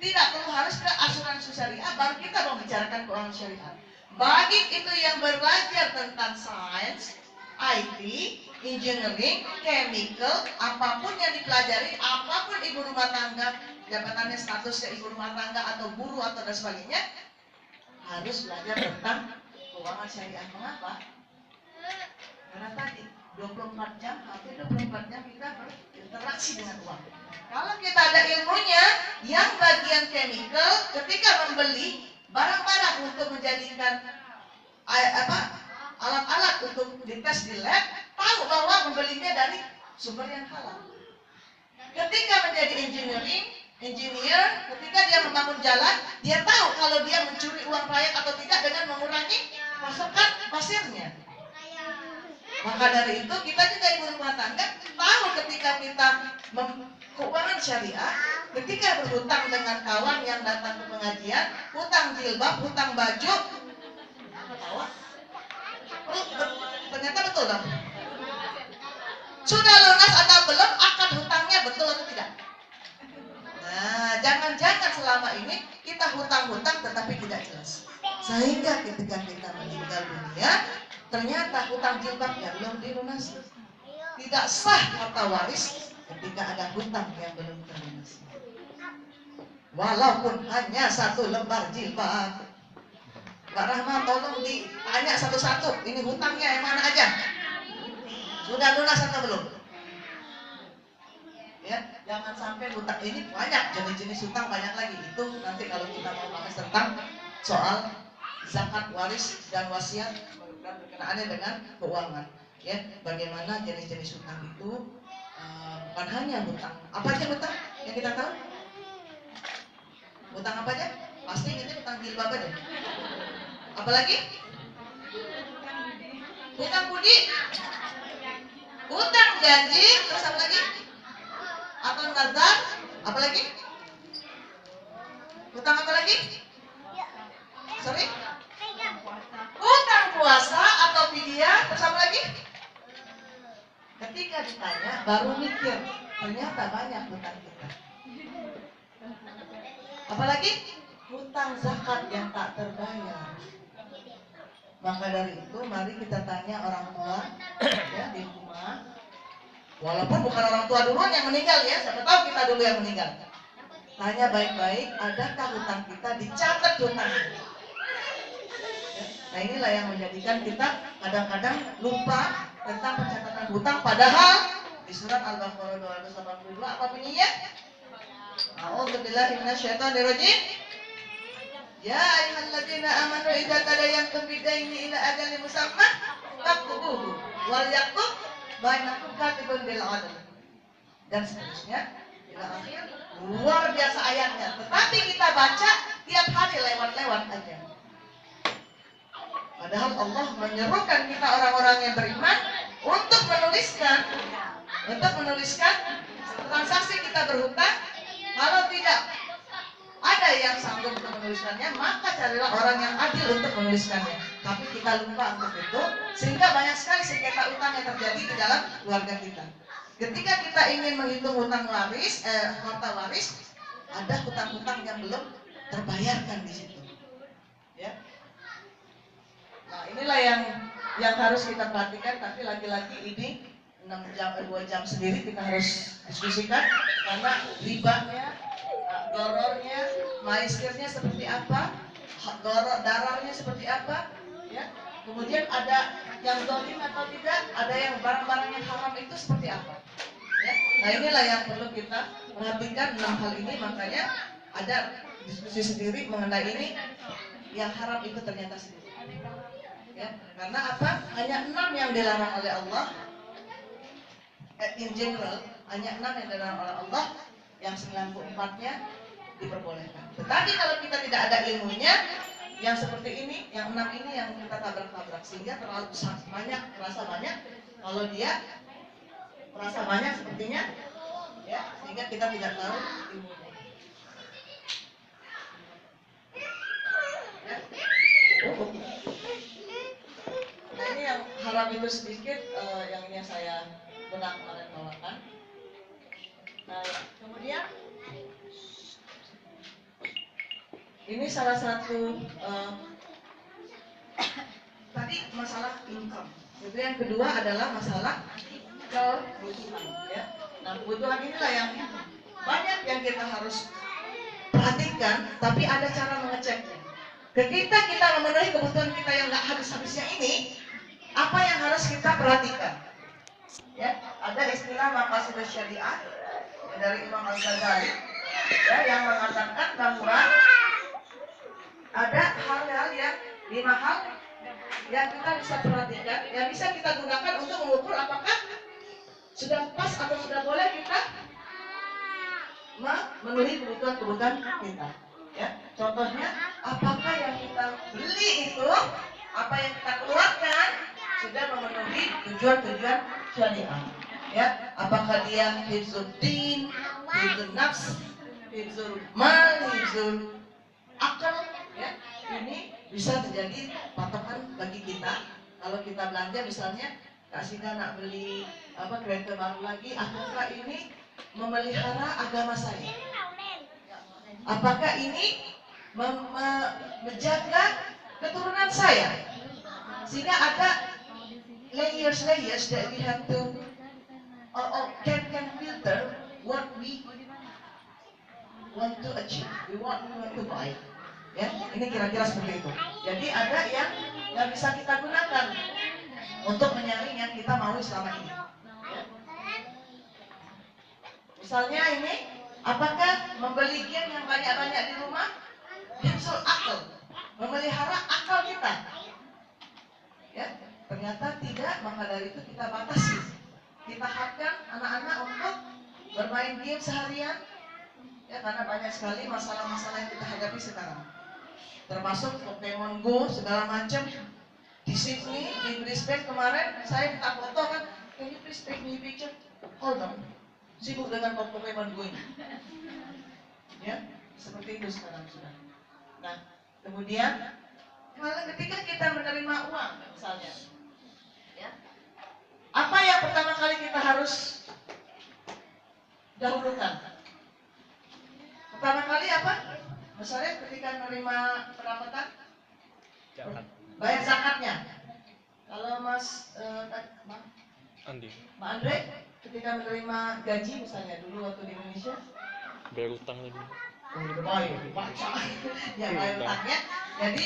tidak perlu harus ke asuransi syariah baru kita membicarakan keuangan syariah. Bagi itu yang belajar tentang sains, IT, engineering, chemical, apapun yang dipelajari, apapun ibu rumah tangga, jabatannya statusnya ibu rumah tangga atau guru atau dan sebagainya, harus belajar tentang keuangan syariah. Mengapa? Karena tadi 24 jam, hampir 24 jam kita berinteraksi dengan uang. Kalau kita ada ilmunya, yang bagian chemical, ketika membeli barang-barang untuk menjadikan alat-alat untuk dites di lab, tahu bahwa membelinya dari sumber yang halal. Ketika menjadi engineer, ketika dia membangun jalan, dia tahu kalau dia mencuri uang rakyat atau tidak dengan mengurangi pasokan pasirnya. Maka dari itu kita juga ibu rumah tangga tahu ketika kita keuangan syariah, ketika berhutang dengan kawan yang datang ke pengajian, hutang jilbab, hutang baju, ketawa. Ternyata betul dong. Sudah lunas atau belum akad hutangnya, betul atau tidak? Nah, jangan-jangan selama ini kita hutang-hutang tetapi tidak jelas. Sehingga ketika kita meninggal dunia, ternyata hutang jilbabnya belum dilunasi. Tidak sah harta waris ketika ada hutang yang belum terlunasi. Walaupun hanya 1 lembar jilbab. Mbak Rahma tolong ditanya satu-satu, ini hutangnya yang mana aja? Sudah lunas atau belum? Ya, jangan sampai hutang ini banyak, jenis-jenis hutang banyak lagi. Itu nanti kalau kita mau bahas tentang soal zakat waris dan wasiat berkenaannya dengan keuangan. Ya, bagaimana jenis-jenis hutang itu bukan hanya hutang. Apa aja hutang yang kita tahu? Hutang apa aja? Pasti ini hutang jilbab aja. Apalagi? Hutang budi, hutang janji, terus apa lagi? Atau nazar, apa lagi? Hutang apa lagi? Sorry? Hutang puasa atau fidyah, terus apa lagi? Ketika ditanya, baru mikir, ternyata banyak hutang kita. Apalagi? Hutang zakat yang tak terbayar. Maka dari itu mari kita tanya orang tua ya di rumah. Walaupun bukan orang tua duluan yang meninggal ya, siapa tahu kita dulu yang meninggal. Tanya baik-baik, adakah hutang kita, dicatat hutangnya. Nah inilah yang menjadikan kita kadang-kadang lupa tentang pencatatan hutang, padahal di surat Al-Baqarah 282 apa bunyinya? A'udzubillahi minasyaitonirrajim. Ya ayyuhalladzina amanu idza tadayantum bidaini ila ajalin musamma faktubuhu wal yaktub bainakum katibun bil 'adl. Dan seterusnya ila akhir. Luar biasa ayatnya, tetapi kita baca tiap hari lewat-lewat aja. Padahal Allah menyerukan kita orang-orang yang beriman untuk menuliskan transaksi kita berhutang. Kalau tidak ada yang sanggup untuk menuliskannya, maka carilah orang yang adil untuk menuliskannya. Tapi kita lupa untuk itu, sehingga banyak sekali sengketa utang yang terjadi di dalam keluarga kita. Ketika kita ingin menghitung hutang waris, harta waris, ada hutang-hutang yang belum terbayarkan di situ. Ya. Nah, inilah yang harus kita perhatikan. Tapi lagi-lagi ini 2 jam sendiri kita harus diskusikan, karena ribanya, gorornya, maisirnya seperti apa, dararnya seperti apa, ya. Kemudian ada yang dolim atau tidak, ada yang barang-barang yang haram itu seperti apa. Ya. Nah inilah yang perlu kita perhatikan 6 hal ini, makanya ada diskusi sendiri mengenai ini. Yang haram itu ternyata sedikit. Ya. Karena apa? Hanya 6 yang dilarang oleh Allah. In general, hanya 6 yang dilarang oleh Allah, yang 94-nya diperbolehkan. Tetapi kalau kita tidak ada ilmunya, yang seperti ini, yang 6 ini yang kita tabrak-tabrak, sehingga terlalu banyak, terasa banyak. Kalau dia merasa banyak sepertinya, ya, sehingga kita tidak tahu ilmunya. Ya. Nah ini yang haram itu sedikit, yang ini saya benar kemarin bawakan. Nah kemudian ini salah satu tadi masalah income. Itu yang kedua adalah masalah kebutuhan. Ya. Nah kebutuhan inilah yang banyak yang kita harus perhatikan, tapi ada cara mengeceknya. Ketika kita memenuhi kebutuhan kita yang nggak habis-habisnya ini, apa yang harus kita perhatikan? Ya, ada istilah maqasid syariah dari Imam Al-Ghazali, ya, yang mengatakan bahwa ada hal-hal yang 5 hal yang kita bisa perhatikan, yang bisa kita gunakan untuk mengukur apakah sudah pas atau sudah boleh kita memenuhi kebutuhan kita. Ya, contohnya, apakah yang kita beli itu, apa yang kita keluarkan sudah memenuhi tujuan-tujuan syariah. Ya, apakah dia hifzul din, hifzul nafs, hifzul mal, hifzul akal. Ya, ini bisa menjadi patokan bagi kita. Kalau kita belanja misalnya, Kak Sina nak beli kereta baru lagi, apakah ini memelihara agama saya? Apakah ini menjaga keturunan saya? Sehingga ada layers that we have to can filter what we want to achieve, we want to buy. Ya, ini kira-kira seperti itu. Jadi ada yang bisa kita gunakan untuk menyaring yang kita mau selama ini. Ya. Misalnya ini, apakah membeli game yang banyak-banyak di rumah hifzul akal, memelihara akal kita? Ya, ternyata tidak, maka dari itu kita batasi. Kita hadkan anak-anak untuk bermain game seharian. Ya, karena banyak sekali masalah-masalah yang kita hadapi sekarang. Termasuk Pokemon Go segala macam. Di Sydney, di Brisbane kemarin saya minta foto kan, can you please take me a picture? Hold on, sibuk dengan Pokemon Go ini. Ya, seperti itu sekarang sudah. Nah, kemudian ketika kita menerima uang misalnya, ya, apa yang pertama kali kita harus dahulukan? Pertama kali apa? Misalnya ketika menerima pendapatan, bayar zakatnya. Kalau Mas Andi, Mbak Andre, ketika menerima gaji misalnya dulu waktu di Indonesia, Bayar utang lagi. Baik, dibaca. Ya bayar utangnya. Jadi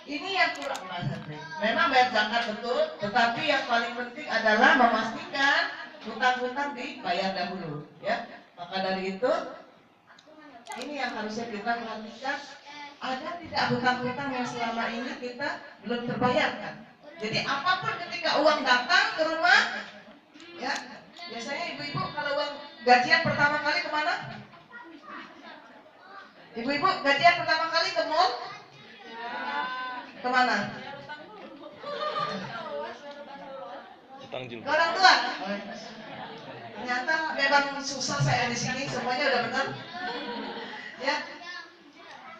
ini yang kurang Mas Andre. Memang bayar zakat betul, tetapi yang paling penting adalah memastikan hutang-hutang dibayar dahulu, ya. Maka dari itu, ini yang harusnya kita perhatikan. Ada tidak hutang-hutang yang selama ini kita belum terbayarkan. Jadi apapun ketika uang datang ke rumah, ya biasanya ibu-ibu kalau uang gajian pertama kali kemana? Ibu-ibu gajian pertama kali ke mall? Kemana? Utang juga. Ke orang tua. Ternyata memang susah saya di sini, semuanya udah benar. Ya,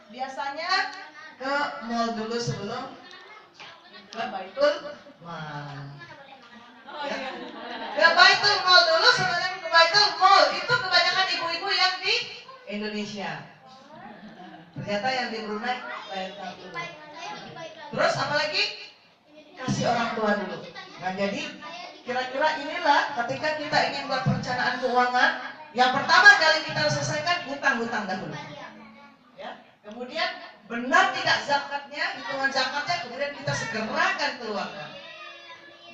biasanya ke mall dulu sebelum ke Baitul Mal. Ya. Ke Baitul Mal dulu sebelum ke Baitul Mal. Itu kebanyakan ibu-ibu yang di Indonesia. Ternyata yang di Brunei bayar utang dulu. Terus apalagi kasih orang tua dulu. Nah jadi kira-kira inilah ketika kita ingin buat perencanaan keuangan, yang pertama kali kita harus selesaikan hutang-hutang dahulu. Ya. Kemudian benar tidak zakatnya, hitungan zakatnya, kemudian kita segerakan keluarkan.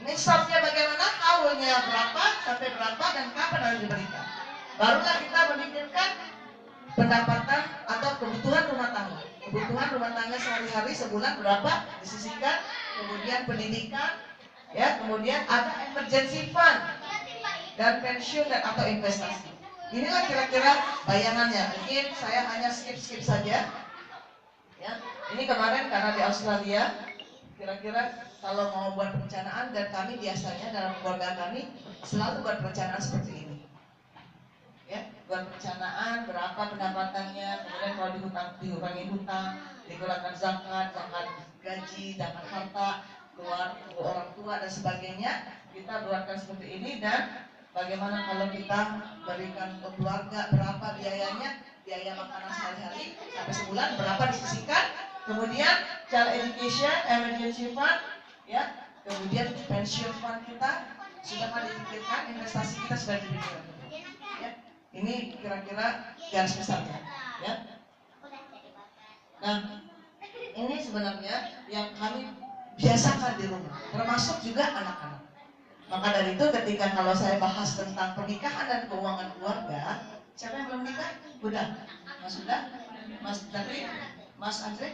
Nisabnya bagaimana, haulnya berapa, sampai berapa, dan kapan harus diberikan. Barulah kita memikirkan pendapatan atau kebutuhan rumah tangga. Kebutuhan rumah tangga sehari-hari sebulan berapa disisihkan, kemudian pendidikan, ya, kemudian ada emergency fund dan pensiun dan atau investasi. Inilah kira-kira bayangannya. Mungkin saya hanya skip saja. Ya, ini kemarin karena di Australia, kira-kira kalau mau buat perencanaan, dan kami biasanya dalam keluarga kami selalu buat perencanaan seperti ini. Ya, buat perencanaan berapa pendapatannya, kemudian kalau dikurangi hutang, dikeluarkan zakat gaji, zakat harta, keluar orang tua dan sebagainya, kita buatkan seperti ini. Dan bagaimana kalau kita berikan ke keluarga berapa biayanya, biaya makanan sehari-hari sampai sebulan berapa disisihkan, kemudian child education, emergency fund, ya, kemudian pension fund kita sudah dipikirkan, investasi kita sudah dipikirkan, ya. Ini kira-kira garis besarnya, ya. Nah, ini sebenarnya yang kami biasakan di rumah, termasuk juga anak-anak. Maka dari itu ketika kalau saya bahas tentang pernikahan dan keuangan keluarga, siapa yang belum nikah? Udah? Mas sudah? Mas Dari? Mas Andre?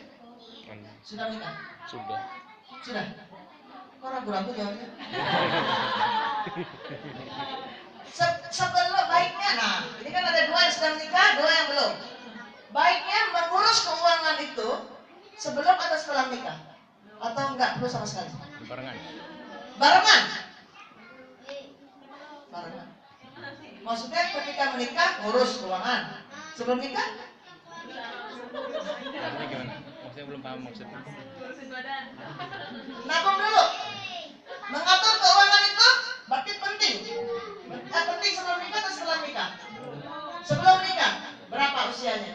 Sudah nikah? Sudah. Sudah? Kok ragu-ragu jawabnya? Sebelum baiknya, nah ini kan ada dua yang sudah menikah, dua yang belum. Baiknya mengurus keuangan itu sebelum atau setelah nikah? Atau enggak perlu sama sekali? Barengan. Barengan? Barengan. Maksudnya ketika menikah ngurus keuangan, sebelum nikah? Maksudnya gimana? Maksudnya belum paham maksudnya. Nabung dulu. Mengatur keuangan itu berarti penting. Penting sebelum nikah atau setelah nikah? Sebelum nikah, berapa usianya?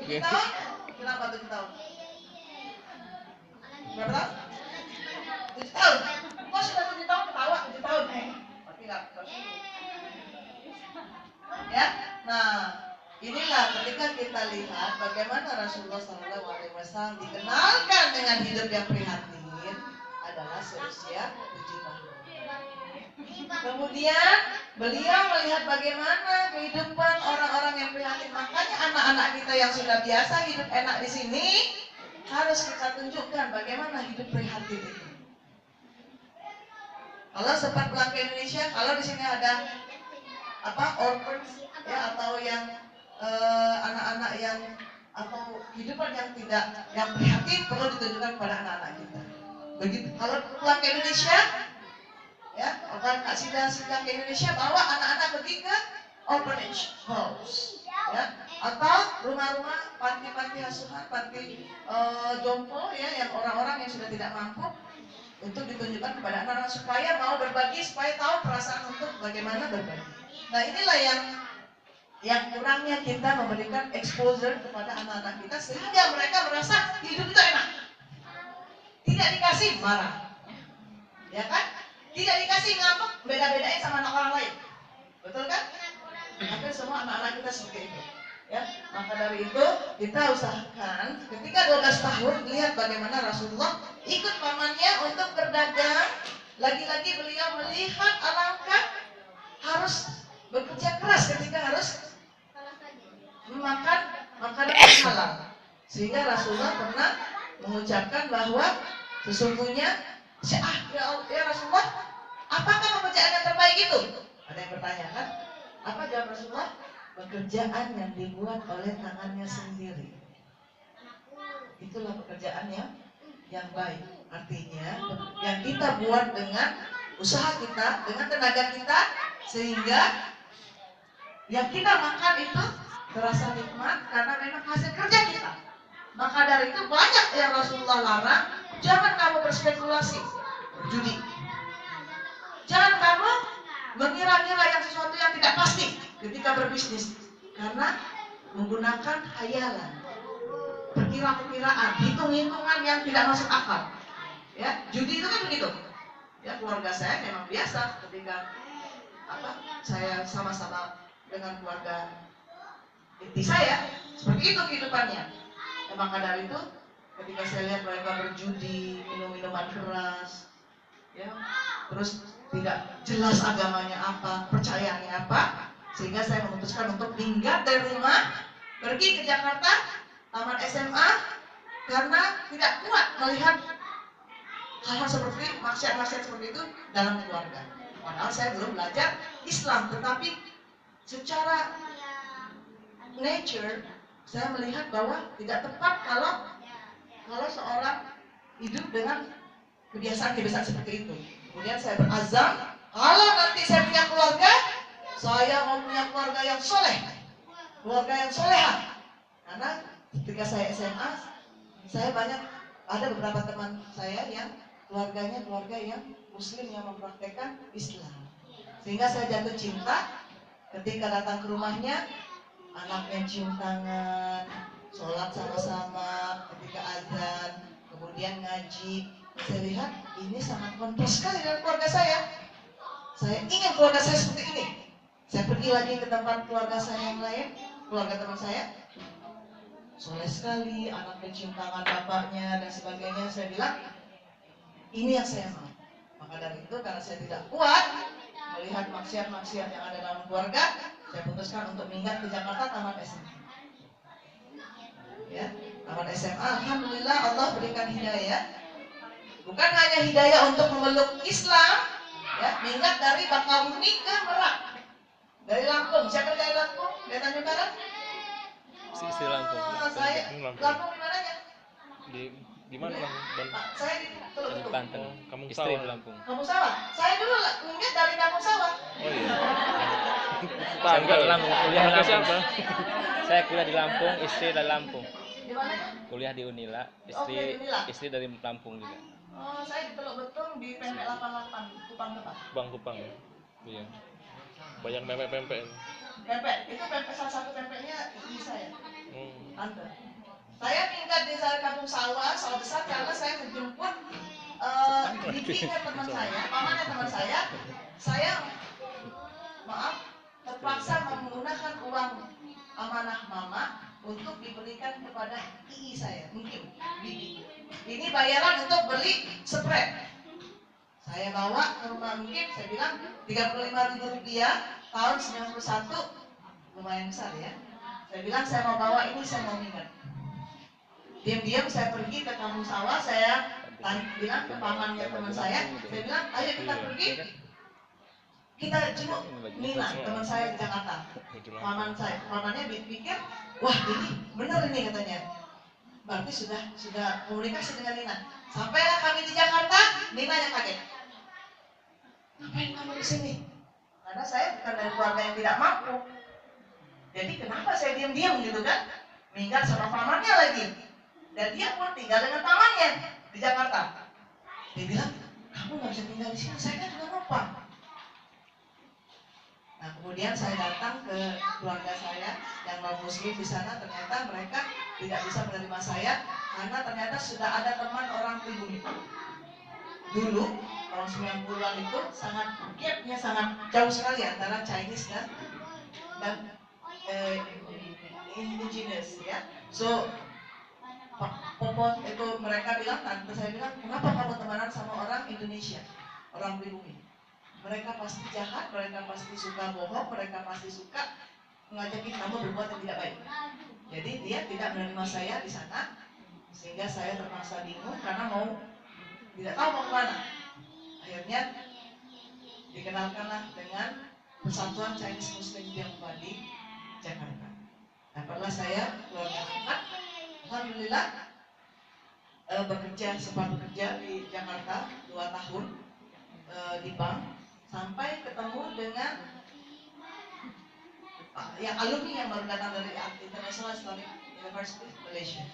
7 tahun? Kenapa 7 tahun? Berapa tahun? 7 tahun. Kok sudah 7 tahun ketawa 7 tahun? Berarti enggak. Ya. Nah, inilah ketika kita lihat bagaimana Rasulullah SAW dikenalkan dengan hidup yang prihatin adalah seusia 7 tahun. Kemudian beliau melihat bagaimana kehidupan orang-orang yang prihatin. Makanya anak-anak kita yang sudah biasa hidup enak di sini harus kita tunjukkan bagaimana hidup prihatin itu. Kalau sempat pulang ke Indonesia, kalau di sini ada orphans ya, atau yang anak-anak yang atau kehidupan yang tidak yang prihatin perlu ditunjukkan kepada anak-anak kita. Begitu kalau pulang ke Indonesia, ya, orang Kak Sida ke Indonesia bawa anak-anak pergi ke orphanage house, ya, atau rumah-rumah panti-panti asuhan, panti jompo, ya, yang orang-orang yang sudah tidak mampu, untuk ditunjukkan kepada anak-anak supaya mau berbagi, supaya tahu perasaan untuk bagaimana berbagi. Nah inilah yang kurangnya kita memberikan exposure kepada anak-anak kita sehingga mereka merasa hidup itu enak. Tidak dikasih marah, ya kan? Tidak dikasih ngambek, beda-bedain sama anak orang lain. Betul kan? Hampir semua anak-anak kita seperti itu. Ya, maka dari itu kita usahakan ketika 12 tahun lihat bagaimana Rasulullah ikut pamannya untuk berdagang. Lagi-lagi beliau melihat alangkah harus bekerja keras ketika harus makan makanan yang halal. Sehingga Rasulullah pernah mengucapkan bahwa sesungguhnya ya Rasulullah, apakah pekerjaan yang terbaik itu? Ada yang bertanya kan? Apa jawab Rasulullah? Pekerjaan yang dibuat oleh tangannya sendiri. Itulah pekerjaan yang baik. Artinya yang kita buat dengan usaha kita, dengan tenaga kita, sehingga yang kita makan itu terasa nikmat karena memang hasil kerja kita. Maka dari itu banyak yang Rasulullah larang. Jangan kamu berspekulasi, judi. Jangan kamu mengira-ngira yang sesuatu yang tidak pasti ketika berbisnis, karena menggunakan khayalan, perkiraan, hitung-hitungan yang tidak masuk akal. Ya, judi itu kan begitu. Ya, keluarga saya memang biasa ketika saya sama-sama dengan keluarga inti saya, seperti itu kehidupannya. Ya, maka dari itu ketika saya lihat mereka berjudi, minum minuman keras, ya, terus tidak jelas agamanya apa, percayaannya apa, sehingga saya memutuskan untuk minggat dari rumah, pergi ke Jakarta, tamat SMA, karena tidak kuat melihat hal-hal seperti maksiat-maksiat seperti itu dalam keluarga. Padahal saya belum belajar Islam, tetapi secara nature saya melihat bahwa tidak tepat kalau seorang hidup dengan kebiasaan-kebiasaan seperti itu. Kemudian saya berazam, kalau nanti saya punya keluarga, saya mau punya keluarga yang soleh, keluarga yang soleha. Karena ketika saya SMA, saya ada beberapa teman saya yang keluarganya keluarga yang Muslim yang mempraktekkan Islam. Sehingga saya jatuh cinta ketika datang ke rumahnya, anaknya cium tangan, sholat sama-sama ketika azan, kemudian ngaji. Saya lihat ini sangat kontras sekali dengan keluarga saya. Saya ingin keluarga saya seperti ini. Saya pergi lagi ke tempat keluarga saya yang lain, keluarga teman saya, soleh sekali, anaknya cium tangan bapaknya dan sebagainya. Saya bilang, ini yang saya mau. Maka dari itu karena saya tidak kuat melihat maksiat-maksiat yang ada dalam keluarga, saya putuskan untuk minggat ke Jakarta tamat SMA. Ya, tamat SMA, alhamdulillah Allah berikan hidayah. Bukan hanya hidayah untuk memeluk Islam, ya, minggat dari Bakahuni ke Merak, dari Lampung. Siapa dari Lampung? Dari Tanjung Karang? Istri Lampung. Saya Lampung di mananya? Di mana Lampung? Saya di Teluk Betung. Banten. Kampung Sawah. Lampung. Kampung Sawah. Saya dulu minggat dari Kampung Sawah. Oh iya. Saya enggak di Lampung, kuliah di Keluarga Lampung. siapa? Saya kuliah di Lampung, istri dari Lampung. Di mana? Kuliah di Unila, Oke, di Unila. istri dari Lampung juga. Oh, saya di Teluk Betung di Pempek 88, Kupang Depan. Kupang. Iya. Banyak pempek-pempek. Pempek, itu pempek salah satu pempeknya di saya. Tante. Saya minggat di Kampung Sawah besar karena saya menjemput bibinya teman saya, pamannya teman saya. Saya terpaksa menggunakan uang amanah mama untuk diberikan kepada ii saya, mungkin bibi. Ini bayaran untuk beli spray. Saya bawa ke rumah mungkin, saya bilang 35.000 rupiah tahun 91, lumayan besar ya. Saya bilang saya mau bawa ini, saya mau mingat. Diam-diam saya pergi ke Kampung Sawah, saya bilang ke pamannya teman saya bilang ayo kita pergi, kita jenguk Nina, teman saya di Jakarta. Pamannya pikir, wah ini benar ini katanya. Berarti sudah komunikasi dengan Nina. Sampailah kami di Jakarta, Nina yang kaget. Ngapain kamu di sini? Karena saya bukan dari keluarga yang tidak mampu. Jadi kenapa saya diam-diam gitu kan? Minggat sama pamannya lagi. Dan dia pun tinggal dengan pamannya di Jakarta. Dia bilang, kamu nggak bisa tinggal di sini, saya kan juga numpang. Nah kemudian saya datang ke keluarga saya yang non muslim di sana, ternyata mereka tidak bisa menerima saya karena ternyata sudah ada teman orang pribumi. dulu tahun 90-an itu gapnya sangat jauh sekali antara Chinese dan indigenous ya. So itu mereka bilang, tante saya bilang, kenapa kamu temenan sama orang Indonesia, orang pribumi? Mereka pasti jahat, mereka pasti suka bohong, mereka pasti suka mengajakin kamu berbuat yang tidak baik. Jadi dia tidak menerima saya di sana, sehingga saya terpaksa bingung karena tidak tahu mau kemana. Akhirnya dikenalkanlah dengan Persatuan Chinese Muslim Tionghoa di Jakarta. Dapatlah saya keluarga angkat, alhamdulillah sempat bekerja di Jakarta 2 tahun di bank, sampai ketemu dengan yang alumni yang baru datang dari International Islamic University Malaysia.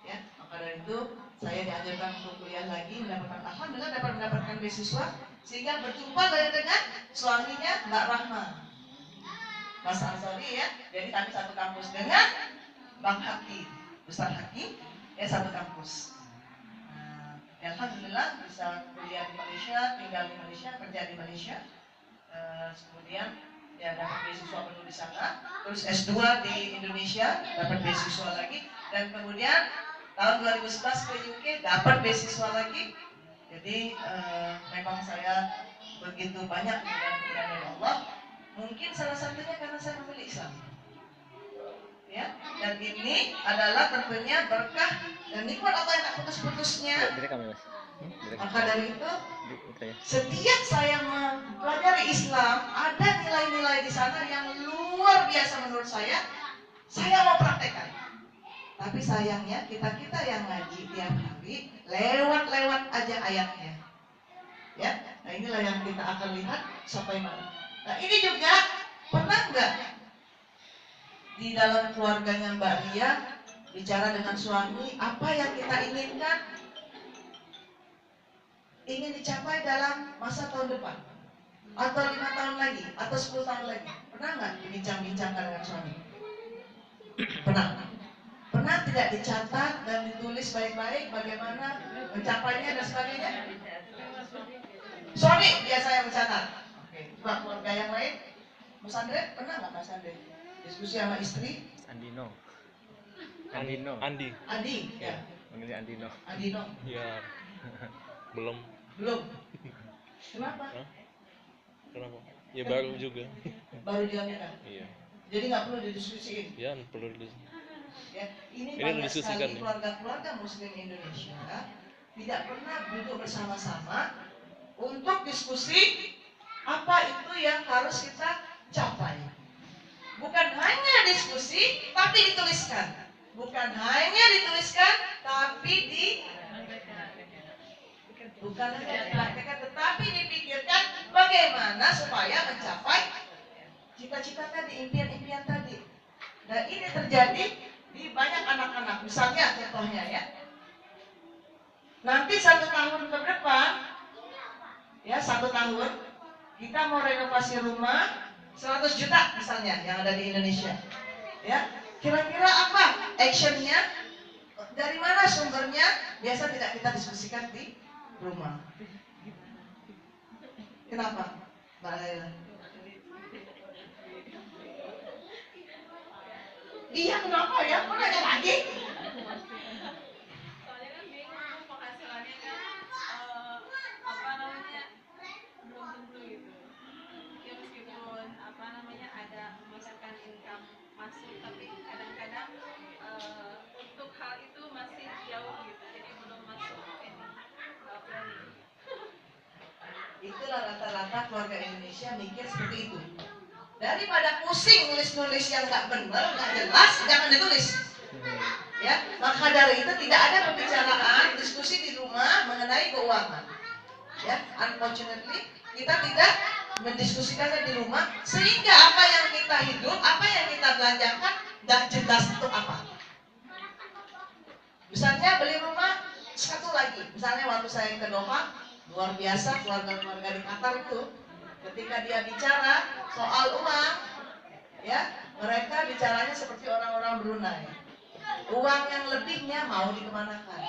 Ya, maka dari itu saya diajarkan untuk kuliah lagi, alhamdulillah dapat mendapatkan beasiswa, sehingga berjumpa dengan suaminya Mbak Rahma, Mas Ansori ya. Jadi kami satu kampus dengan Bang Haki, Ustaz Haki, ya satu kampus. Ya, alhamdulillah bisa kuliah di Malaysia, tinggal di Malaysia, kerja di Malaysia. Kemudian ya dapat beasiswa penuh di sana, terus S2 di Indonesia, dapat beasiswa lagi, dan kemudian tahun 2011 ke UK dapat beasiswa lagi. Jadi memang saya begitu banyak kemudahan dari Allah. Mungkin salah satunya karena saya memilih Islam. Ya, dan ini adalah tentunya berkah dan nikmat Allah yang tak putus-putusnya. Maka dari itu, setiap saya mempelajari Islam, ada nilai-nilai di sana yang luar biasa menurut saya mau praktekkan. Tapi sayangnya kita yang ngaji tiap hari lewat aja ayatnya. Ya, nah inilah yang kita akan lihat sampai mana. Nah ini juga pernah nggak di dalam keluarganya Mbak Ria bicara dengan suami apa yang kita inginkan, ingin dicapai dalam masa tahun depan, atau 5 tahun lagi, atau 10 tahun lagi? Pernah nggak dibincang-bincangkan dengan suami? Pernah tidak dicatat dan ditulis baik-baik bagaimana mencapainya dan sebagainya? Suami biasa yang mencatat. Oke, coba keluarga yang lain. Mas Andre, pernah nggak Mas Andre diskusi sama istri? Andi, ya. Manggilnya Andino. Andino. Ya. Belum. Kenapa? Kenapa? Ya baru juga. Baru dia nikah. Iya. Jadi nggak perlu didiskusiin. Ya perlu didiskusikan. Ya, ini banyak sekali keluarga-keluarga Muslim Indonesia tidak pernah duduk bersama-sama untuk diskusi apa itu yang harus kita capai. Bukan hanya diskusi, tapi dituliskan. Bukan hanya dituliskan, tapi bukan hanya dipraktekkan, tetapi dipikirkan bagaimana supaya mencapai cita-cita tadi, impian-impian tadi. Dan ini terjadi di banyak anak-anak. Misalnya contohnya ya, nanti 1 tahun ke depan, ya 1 tahun kita mau renovasi rumah 100 juta misalnya yang ada di Indonesia. Ya, kira-kira apa actionnya? Dari mana sumbernya? Biasa tidak kita diskusikan di rumah. Kenapa, Mbak Laila? Iya, kenapa ya? Mau nanya lagi? Soalnya kan bingung penghasilannya kan belum tentu gitu. Ya meskipun ada masukan income masuk, tapi kadang-kadang untuk hal itu masih jauh gitu. Jadi belum masuk planning. Itulah rata-rata keluarga Indonesia mikir seperti itu. Daripada pusing nulis-nulis yang nggak benar, nggak jelas, jangan ditulis. Ya, maka dari itu tidak ada pembicaraan diskusi di rumah mengenai keuangan. Ya, unfortunately kita tidak mendiskusikannya di rumah, sehingga apa yang kita hidup, apa yang kita belanjakan, nggak jelas untuk apa. Misalnya beli rumah, satu lagi. Misalnya waktu saya ke Doha, luar biasa keluarga-keluarga di Qatar itu, ketika dia bicara soal uang, ya mereka bicaranya seperti orang-orang Brunei. Uang yang lebihnya mau dikemanakan.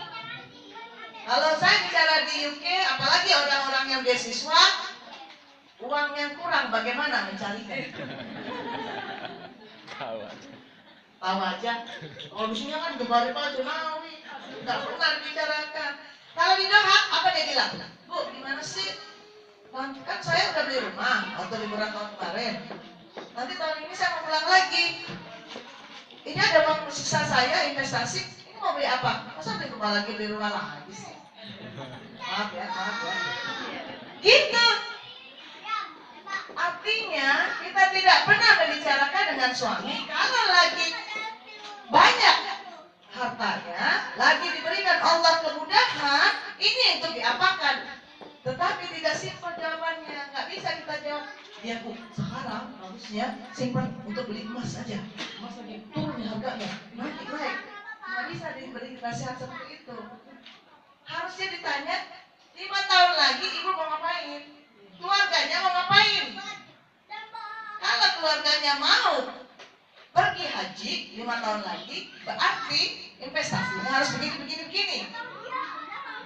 Kalau saya bicara di UK, apalagi orang-orang yang beasiswa, uang yang kurang bagaimana mencarikan? Tahu aja. Tahu aja. Kalau di sini kan gembar Pak Jonawi, nggak pernah dibicarakan. Kalau di Doha, apa dia bilang? Bu, gimana sih? Kan saya udah beli rumah waktu liburan tahun kemarin. Nanti tahun ini saya mau pulang lagi. Ini ada uang sisa saya investasi. Ini mau beli apa? Masa beli rumah lagi sih? Maaf ya. Gitu. Artinya kita tidak pernah membicarakan dengan suami kalau lagi banyak hartanya, lagi diberikan Allah kemudahan, ini untuk diapakan? Tetapi tidak simpel jawabannya, nggak bisa kita jawab. Ya Bu, sekarang harusnya simpan untuk beli emas saja. Emas lagi turun harganya, naik. Nggak bisa diberi nasihat seperti itu. Harusnya ditanya, 5 tahun lagi ibu mau ngapain? Keluarganya mau ngapain? Kalau keluarganya mau pergi haji 5 tahun lagi, berarti investasinya harus begini.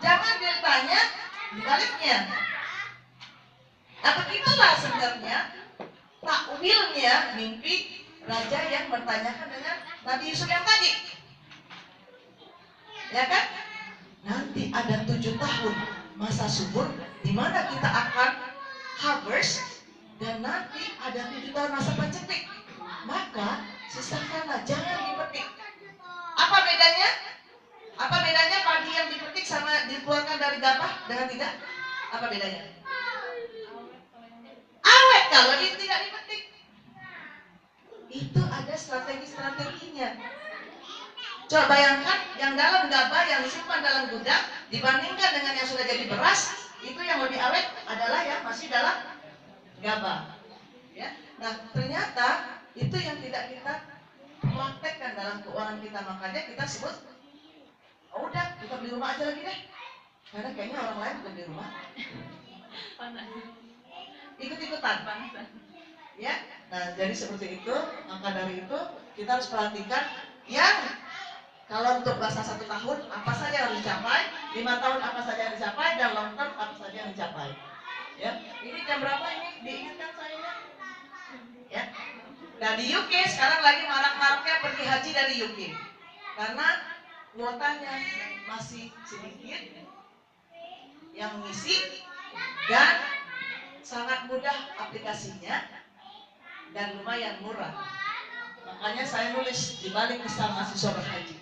Jangan ditanya dibaliknya. Nah begitulah sebenarnya takwilnya mimpi raja yang bertanyakan dengan Nabi Yusuf yang tadi. Ya kan? Nanti ada 7 tahun masa subur di mana kita akan harvest, dan nanti ada 7 tahun masa pencekik. Maka sisakanlah, jangan dipetik. Apa bedanya? Apa bedanya padi yang dipetik sama dikeluarkan dari gabah dengan tidak? Apa bedanya? Awet kalau tidak dipetik. Itu ada strategi-strateginya. Coba bayangkan yang dalam gabah yang disimpan dalam gudang dibandingkan dengan yang sudah jadi beras, itu yang lebih awet adalah yang masih dalam gabah. Ya. Nah ternyata itu yang tidak kita praktekkan dalam keuangan kita, makanya kita sebut, oh udah kita beli rumah aja lagi deh, karena kayaknya orang lain belum beli rumah. Ikut-ikutan. Ya. Nah jadi seperti itu. Maka dari itu kita harus perhatikan yang kalau untuk bahasa 1 tahun apa saja yang harus dicapai, 5 tahun apa saja yang dicapai, dan long term apa saja yang dicapai. Ya, ini jam berapa ini diingatkan saya? Ya. Nah di UK sekarang lagi marak-maraknya pergi haji dari UK karena kuotanya masih sedikit yang mengisi dan sangat mudah aplikasinya dan lumayan murah. Makanya saya nulis di balik kisah mahasiswa berhaji.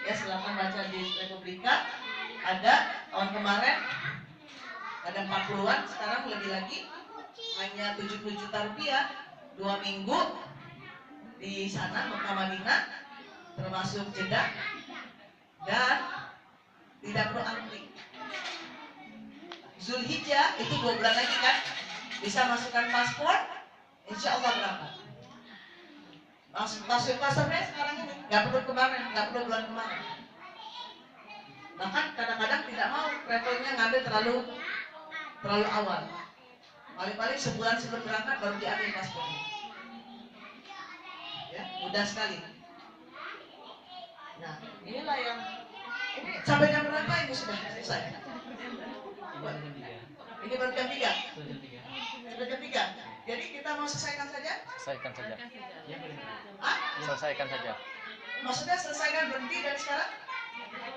Ya, silakan baca di Republika. Ada tahun kemarin ada 40-an, sekarang lebih lagi, hanya 70 juta rupiah 2 minggu di sana Mekah Madinah, termasuk Jeddah, dan tidak perlu antri. Zulhijjah itu 2 bulan lagi kan, bisa masukkan paspor, insya Allah berangkat. Masuk paspornya sekarang ini, nggak perlu kemarin, nggak perlu bulan kemarin. Bahkan kadang-kadang tidak mau travelnya ngambil terlalu awal. Paling-paling sebulan sebelum berangkat baru diambil paspornya. Ya, mudah sekali. Nah, inilah yang ini sampai jam berapa ini sudah selesai? Ini baru jam 3. Sudah jam 3. Jadi kita mau selesaikan saja? Selesaikan saja. Hah? Selesaikan saja. Maksudnya selesaikan berhenti dari sekarang?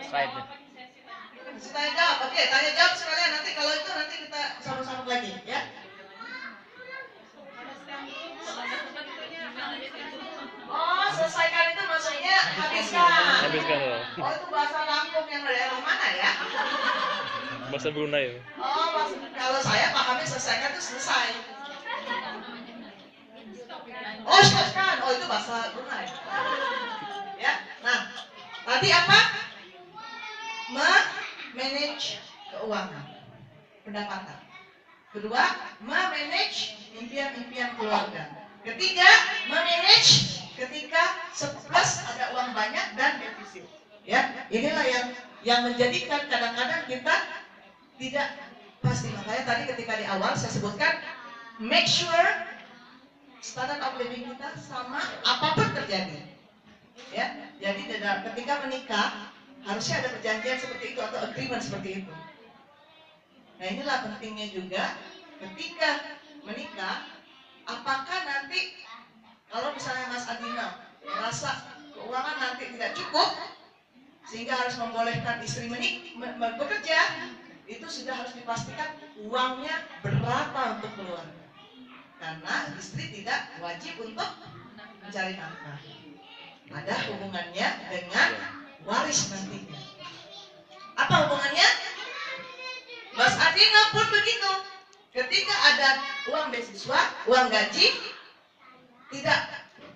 Slide-nya. Tanya jawab, oke, tanya jawab sekalian, nanti kalau itu nanti kita sama-sama lagi, ya. Oh, selesaikan itu maksudnya habiskan. Habiskan loh. Oh, itu bahasa Lampung yang daerah mana ya? Bahasa Brunei. Oh, kalau saya pahamnya selesaikan itu selesai. Oh, stopkan. Oh, itu bahasa Brunei. Ya, nah, tadi apa? Manage keuangan, pendapatan. Kedua, memanage impian-impian keluarga. Ketiga, memanage ketika surplus ada uang banyak dan defisit. Ya, inilah yang menjadikan kadang-kadang kita tidak pasti. Makanya tadi ketika di awal saya sebutkan, make sure standard of living kita sama apapun terjadi. Ya, jadi ketika menikah Harusnya ada perjanjian seperti itu atau agreement seperti itu. Nah inilah pentingnya juga ketika menikah, apakah nanti kalau misalnya Mas Adina merasa keuangan nanti tidak cukup sehingga harus membolehkan istri bekerja, itu sudah harus dipastikan uangnya berapa untuk keluarga. Karena istri tidak wajib untuk mencari nafkah. Ada hubungannya dengan waris nantinya. Apa hubungannya? Mas Adina pun begitu. Ketika ada uang beasiswa, uang gaji, tidak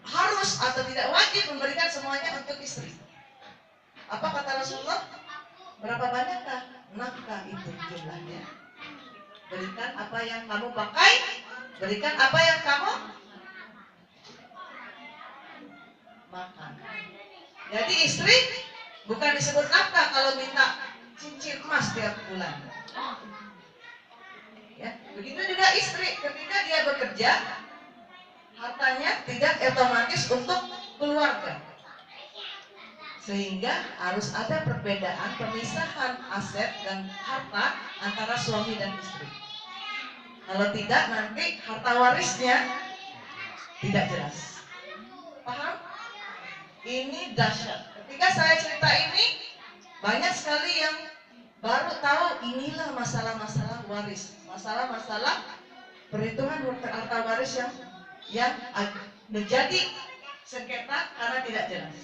harus atau tidak wajib memberikan semuanya untuk istri. Apa kata Rasulullah? Berapa banyakkah nafkah itu jumlahnya? Berikan apa yang kamu pakai, berikan apa yang kamu makan. Jadi istri bukan disebut nafkah kalau minta cincin emas tiap bulan. Ya, begitu juga istri ketika dia bekerja, hartanya tidak otomatis untuk keluarga. Sehingga harus ada perbedaan pemisahan aset dan harta antara suami dan istri. Kalau tidak nanti harta warisnya tidak jelas. Paham? Ini dahsyat. Ketika saya cerita ini, banyak sekali yang baru tahu inilah masalah-masalah waris, masalah-masalah perhitungan harta waris yang menjadi sengketa karena tidak jelas.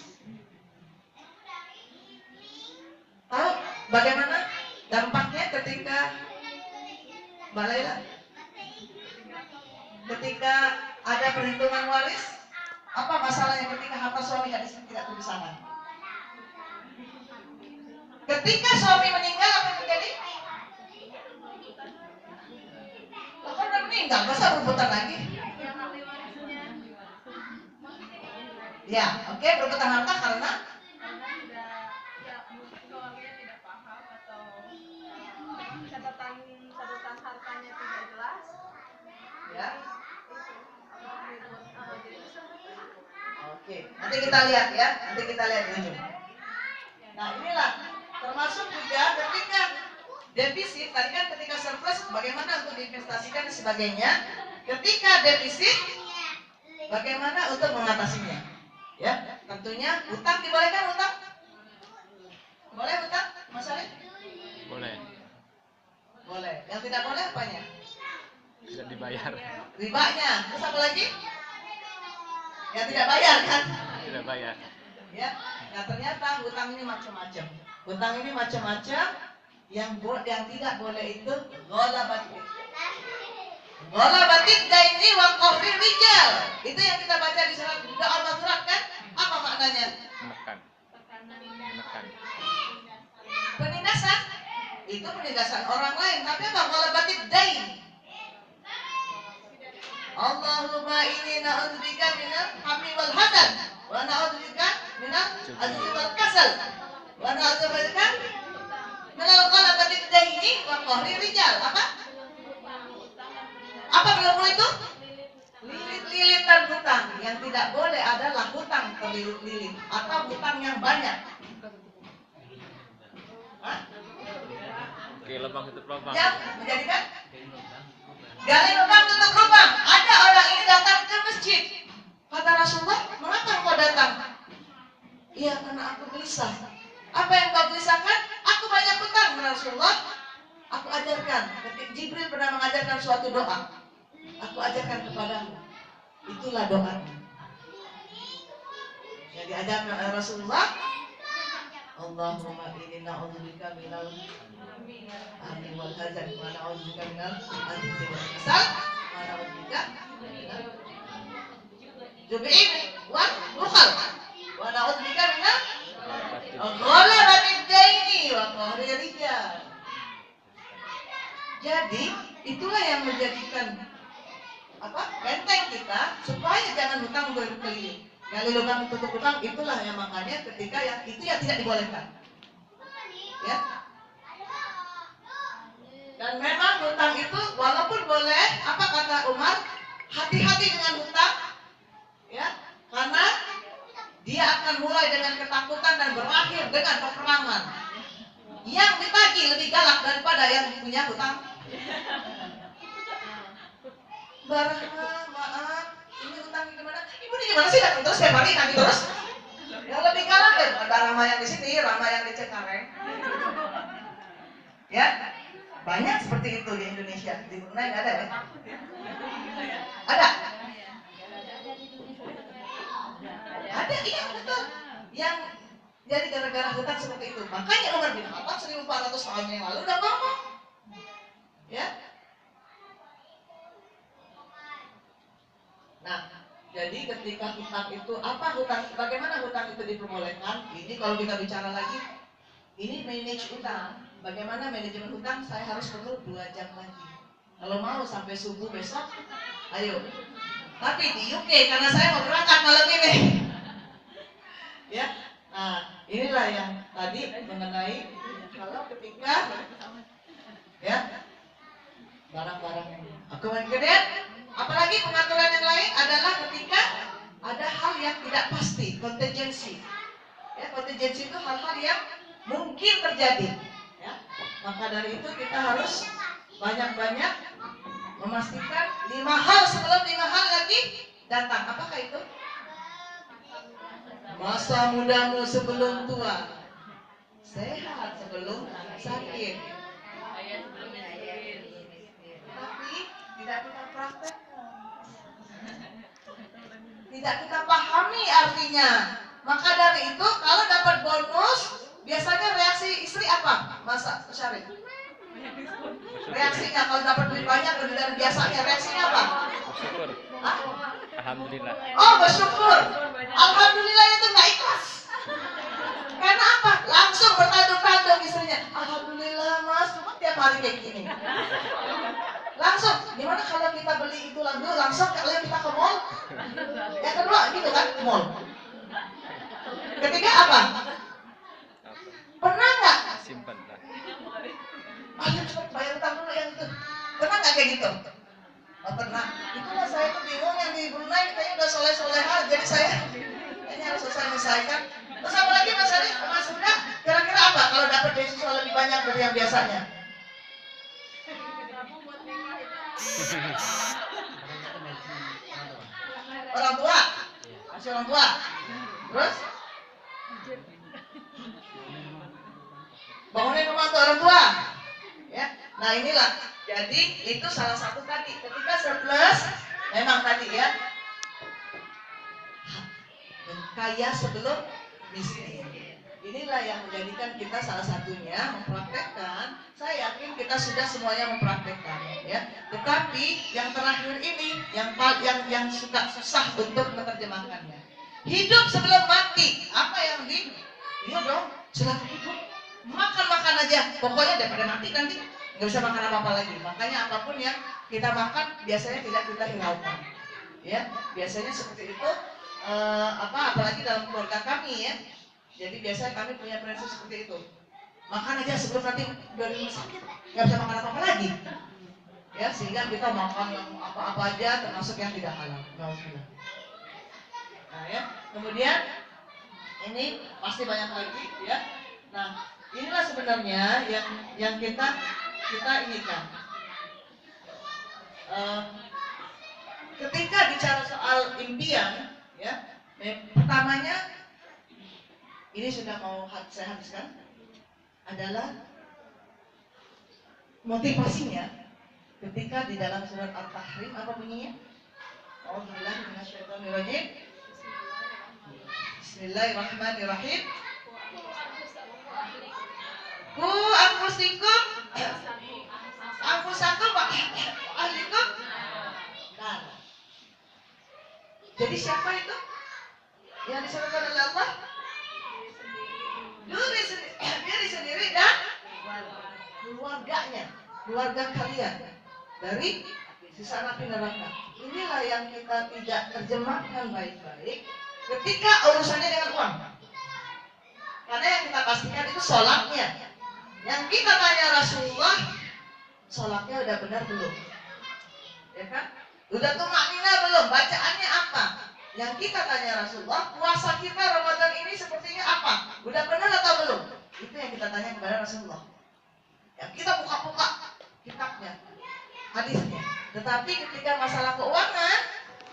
Tahu bagaimana dampaknya ketika Mbak Laila? Ketika ada perhitungan waris, apa masalahnya ketika harta suami dan istri tidak terpisahkan? Ketika suami meninggal, apa yang terjadi? Kan udah meninggal, masa berebutan lagi? Ya, oke, berebutan harta karena catatan hartanya tidak jelas. ya. Oke, nanti kita lihat ya, nanti kita lihat di ujung. Nah inilah termasuk juga ketika defisit, tadi kan ketika surplus bagaimana untuk diinvestasikan dan sebagainya. Ketika defisit, bagaimana untuk mengatasinya? Ya, tentunya hutang dibolehkan hutang? Boleh hutang, Mas Ali? Boleh. Boleh. Yang tidak boleh apanya? Tidak dibayar. Ribanya. Terus apa lagi? Yang tidak bayar kan? Tidak bayar. Ya. Nah ternyata hutang ini macam-macam. Hutang ini macam-macam. Yang tidak boleh itu ghalabatik. Ghalabatik daini wa qahril rijal. Itu yang kita baca di surat Al-Baqarah kan? Apa maknanya? Menekan. Menekan. Penindasan. Itu penindasan orang lain. Tapi apa? Ghalabatik dain. Allahumma inni na'udzubika minal hammi wal hadan wa na'udzubika minal azmi wal kasal wa na'udzubika minal ghalabati daini wa qahri rijal. Apa belum itu? Lilit-lilitan hutang. Yang tidak boleh adalah hutang terlilit-lilit atau hutang yang banyak. Hah? Oke, lubang tutup lubang. Yang menjadikan gali lubang tutup lubang. Ada orang ini datang ke masjid. Kata Rasulullah, mengapa engkau datang? Iya, karena aku gelisah. Apa yang kau gelisahkan? Aku banyak hutang, Rasulullah. Aku ajarkan. Ketika Jibril pernah mengajarkan suatu doa, aku ajarkan kepadamu. Itulah doanya. Yang diajarkan oleh Rasulullah. Allahumma inni na'udzubika minal hammi wal hazan wa na'udzubika minal azmi wal kasal wa na'udzubika minal jubi'in wal bukhal wa na'udzubika minal ghalabatid daini wa qahri rijal. Jadi itulah yang menjadikan benteng kita supaya jangan hutang berkeliling. Gali lubang tutup lubang, itulah yang makanya ketika itu yang tidak dibolehkan. Ya. Dan memang hutang itu walaupun boleh, apa kata Umar, hati-hati dengan hutang, ya, karena dia akan mulai dengan ketakutan dan berakhir dengan peperangan. Yang ditagih lebih galak daripada yang punya hutang. Mbak Rahma, maaf, ini hutang gimana? Ibu ini gimana sih datang terus tiap hari nagih terus? Yang lebih galak deh, ada Rahma yang di sini, Rahma yang di Cengkareng. Ya, banyak seperti itu di Indonesia. Di Brunei nggak ada ya? Ada? Ada, iya betul. Yang jadi gara-gara hutang seperti itu. Makanya Umar bin Khattab 1400 tahun yang lalu udah ngomong. Ya. Nah, jadi ketika hutang itu, apa hutang, bagaimana hutang itu diperbolehkan? Ini kalau kita bicara lagi, ini manage hutang. Bagaimana manajemen hutang? Saya harus perlu 2 jam lagi. Kalau mau sampai subuh besok, ayo. Tapi di UK, karena saya mau berangkat malam ini. Ya, nah inilah yang tadi mengenai kalau ketika ya barang-barang ini. Kemudian apalagi pengaturan yang lain adalah ketika ada hal yang tidak pasti, contingency. Ya, contingency itu hal-hal yang mungkin terjadi. Ya, maka dari itu kita harus banyak-banyak memastikan 5 hal sebelum 5 hal lagi datang. Apakah itu? Masa mudamu sebelum tua, sehat sebelum sakit. Tapi tidak kita praktekkan, tidak kita pahami artinya. Maka dari itu kalau dapat bonus, biasanya reaksi istri apa? Masa Syarif? Reaksinya kalau dapat lebih banyak lebih dari biasanya, reaksinya apa? Bersyukur. Hah? Alhamdulillah. Oh, bersyukur. Alhamdulillah itu nggak ikhlas. Karena apa? Langsung bertanduk-tanduk istrinya. Alhamdulillah mas, cuma tiap hari kayak gini. Langsung. Gimana kalau kita beli itu langsung kalau kita ke mall? Yang kedua gitu kan, mall. Ketiga apa? Pernah nggak? Simpan lah. Ayo cepat bayar utang dulu yang itu. Pernah nggak kayak gitu? Oh pernah. Itulah saya tuh bingung yang di Brunei kayaknya udah soleh-soleha, jadi saya kayaknya harus selesai. Terus apa lagi Mas Arif, Mas Huda, kira-kira apa kalau dapat beasiswa lebih banyak dari yang biasanya? Orang tua, masih orang tua. Terus? Bangunin rumah untuk orang tua. Ya, nah inilah. Jadi itu salah satu tadi. Ketika surplus, memang tadi ya. Kaya sebelum miskin. Inilah yang menjadikan kita salah satunya mempraktekkan. Saya yakin kita sudah semuanya mempraktekkan, ya. Tetapi yang terakhir ini yang suka susah untuk menerjemahkannya. Hidup sebelum mati. Apa yang iya dong, silakan hidup. Makan aja. Pokoknya daripada mati nanti nggak bisa makan apa-apa lagi. Makanya apapun yang kita makan biasanya tidak kita hiraukan. Ya, biasanya seperti itu. Apalagi dalam keluarga kami ya. Jadi biasanya kami punya prinsip seperti itu. Makan aja sebelum nanti dari rumah sakit nggak bisa makan apa-apa lagi. Ya, sehingga kita makan yang apa-apa aja termasuk yang tidak halal. Nah ya, kemudian ini pasti banyak lagi ya. Nah, inilah sebenarnya yang kita inikan. Ketika bicara soal impian, ya, pertamanya ini sudah mau saya habiskan adalah motivasinya ketika di dalam surat At-Tahrim apa bunyinya? A'udzubillahi minasyaitonirrajim. Bismillahirrahmanirrahim. Ku anfusakum wa ahlikum. Nah. Jadi siapa itu? Yang disebutkan oleh Allah? Diri sendiri dan keluarganya, keluarga kalian dari sisa api neraka. Inilah yang kita tidak terjemahkan baik-baik ketika urusannya dengan uang. Karena yang kita pastikan itu sholatnya. Yang kita tanya Rasulullah, sholatnya udah benar belum? Ya kan? Udah tumaknina belum? Bacaannya apa? Yang kita tanya Rasulullah, puasa kita Ramadan ini sepertinya apa? Udah benar atau belum? Itu yang kita tanya kepada Rasulullah. Yang kita buka-buka kitabnya, hadisnya. Tetapi ketika masalah keuangan,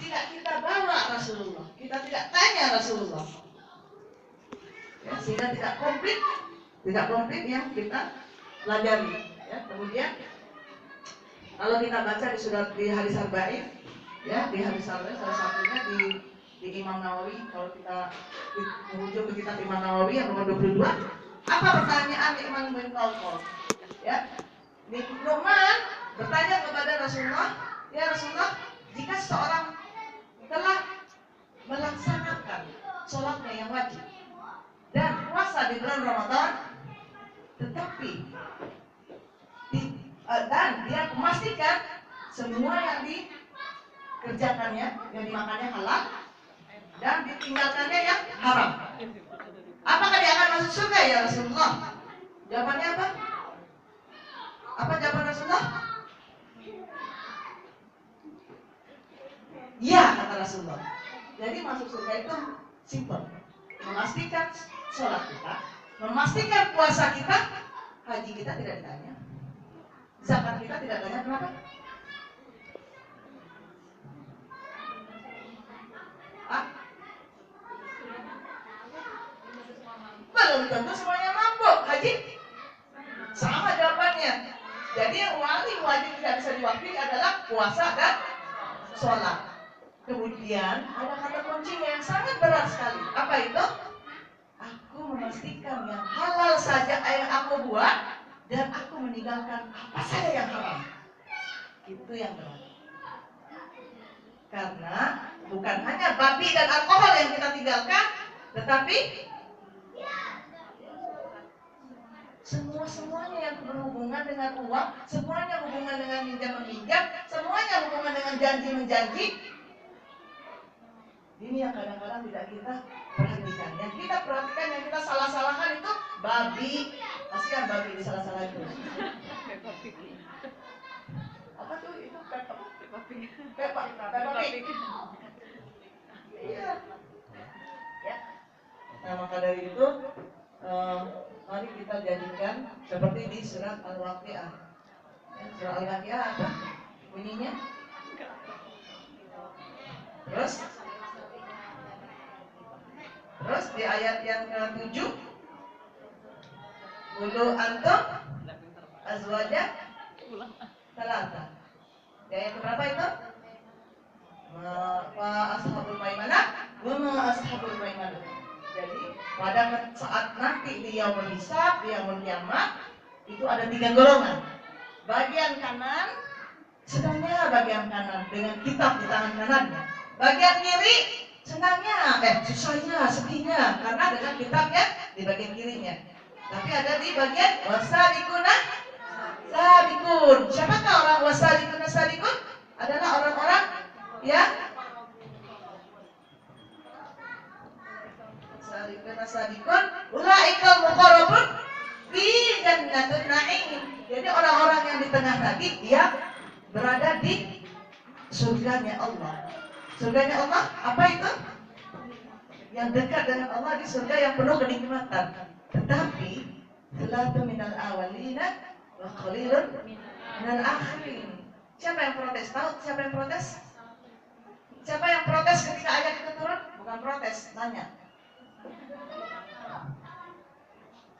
tidak kita bawa Rasulullah. Kita tidak tanya Rasulullah. Ya, sehingga tidak komplit yang kita pelajari. Ya, kemudian kalau kita baca di hadis arba'in, ya di hadis arba'in salah satunya di Imam Nawawi, kalau kita merujuk ke kitab Imam Nawawi yang nomor 22, apa pertanyaan Imam bin Qalqal? Ya, Nu'man bertanya kepada Rasulullah, ya Rasulullah, jika seorang telah melaksanakan sholatnya yang wajib dan puasa di bulan Ramadan, tetapi dan dia memastikan semua yang dikerjakannya, yang dimakannya halal dan ditinggalkannya yang haram, apakah dia akan masuk surga ya Rasulullah? Jawabannya apa? Apa jawaban Rasulullah? Ya, kata Rasulullah. Jadi masuk surga itu simple, memastikan sholat kita, memastikan puasa kita, haji kita tidak ditanya, zakat kita tidak tanya. Kenapa? Belum tentu semuanya mampu. Haji sama jawabannya. Jadi yang wajib tidak bisa diwakili adalah puasa dan sholat. Kemudian ada kata kuncinya yang sangat berat sekali. Apa itu? Aku memastikan yang halal saja yang aku buat, dan aku meninggalkan apa saja yang haram. Itu yang berat. Karena bukan hanya babi dan alkohol yang kita tinggalkan, tetapi semuanya yang berhubungan dengan uang, semuanya hubungan dengan minjam meminjam, semuanya hubungan dengan janji menjanji. Ini yang kadang-kadang tidak kita perhatikan. Yang kita perhatikan, yang kita salah-salahkan itu babi. Kasihan babi disalah-salah itu. Apa tuh itu? Peppa Pig. Iya. Ya. Nah, maka dari itu mari kita jadikan seperti di surat Al-Waqi'ah. Surat Al-Waqi'ah apa bunyinya? Terus di ayat yang ke-7, Ulu antum azwaja talata. Di ayat keberapa itu? Fa ashabul maimanah wa ma ashabul maimanah. Jadi pada saat nanti di yaumul hisab, di yaumul kiamat, itu ada 3 golongan. Bagian kanan, sedangnya bagian kanan dengan kitab di tangan kanannya. Bagian kiri, senangnya, susahnya, sedihnya, karena dengan kitabnya di bagian kirinya. Tapi ada di bagian wasabiquna sabiqun. Siapakah orang wasabiquna sabiqun? Adalah orang-orang yang sabiqun ulaikal muqarrabun fi jannatin na'im. Jadi orang-orang yang di tengah tadi dia berada di surganya Allah. Surganya Allah apa itu? Yang dekat dengan Allah, di surga yang penuh kenikmatan. Tetapi salatu minal awalina wa qalilun minal akhirin. Siapa yang protes? Tahu siapa yang protes? Siapa yang protes ketika ayat itu turun? Bukan protes, tanya.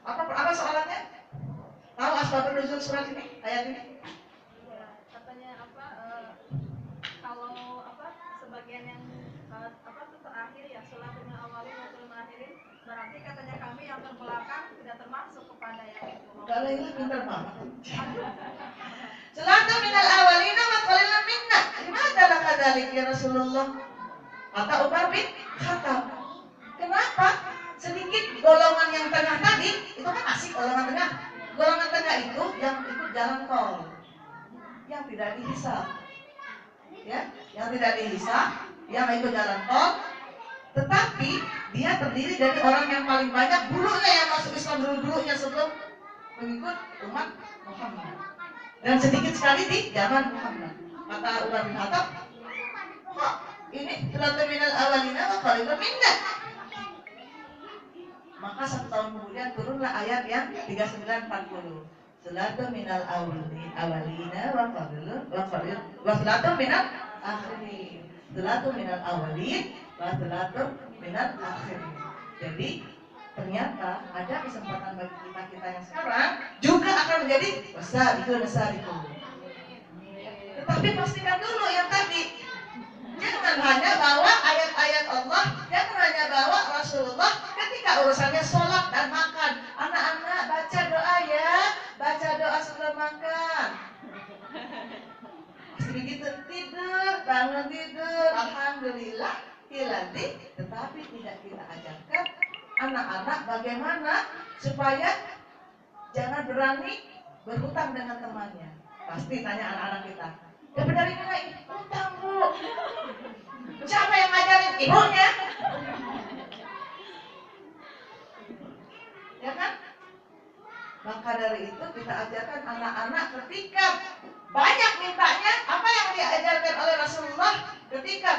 Apa soalannya? Tahu asbabun nuzul surat ini, ayat ini? Ya, katanya kalau sebagian yang terakhir ya sholat dengan awalin maupun akhirin, berarti katanya kami yang terbelakang tidak termasuk kepada yang itu. Kalau ini pintar banget. Salatu minal awalina wa qalilun minna. Gimana laka dzalik ya Rasulullah? Kata Umar bin Khattab. Kenapa? Sedikit golongan yang tengah tadi, itu kan asik golongan tengah. Golongan tengah itu yang ikut jalan tol, yang tidak dihisab, ya, yang tidak dihisab, yang ikut jalan tol. Tetapi dia terdiri dari orang yang paling banyak dulunya yang masuk Islam dulunya sebelum mengikut umat Muhammad, dan sedikit sekali di zaman Muhammad. Kata Umar bin Khattab, kok ini sulatun minal awalina wa qalilun minna. Maka 1 tahun kemudian turunlah ayat yang 39-40. Sulatun minal awalina wa qalilun wa sulatun minal akhirin. Sulatun minal awalin wa sulatun minal akhirin. Jadi ternyata ada kesempatan bagi kita yang sekarang juga akan menjadi wasariqun. Tetapi pastikan dulu yang tadi, jangan hanya bawa ayat-ayat Allah, jangan hanya bawa Rasulullah ketika urusannya sholat dan makan. Anak-anak baca doa ya, baca doa sebelum makan. Begitu tidur, bangun tidur, alhamdulillah, hilati. Tetapi tidak kita ajarkan anak-anak bagaimana supaya jangan berani berhutang dengan temannya. Pasti tanya anak-anak kita, dapat dari mana ini? Hutang, Bu. Siapa yang ngajarin? Ibunya. Ya kan? Maka dari itu kita ajarkan anak-anak ketika banyak mintanya, apa yang diajarkan oleh Rasulullah ketika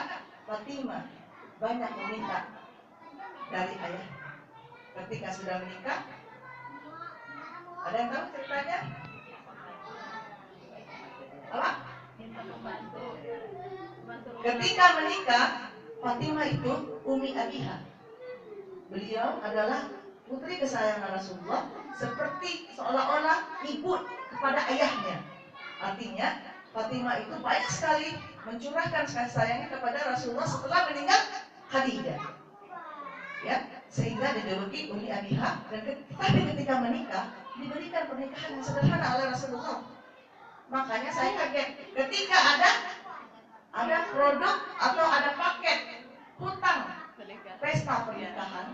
Fatimah banyak meminta dari ayah. Ketika sudah menikah, ada yang tahu ceritanya? Apa? Ketika menikah, Fatimah itu Umi Abiha. Beliau adalah putri kesayangan Rasulullah, seperti seolah-olah ibu kepada ayahnya. Artinya, Fatimah itu banyak sekali mencurahkan kasih sayangnya kepada Rasulullah setelah meninggal Khadijah. Ya, sehingga dijuluki Umi Abiha. Tapi ketika menikah, diberikan pernikahan yang sederhana oleh Rasulullah. Makanya saya kaget ketika ada produk atau ada paket hutang pesta pernikahan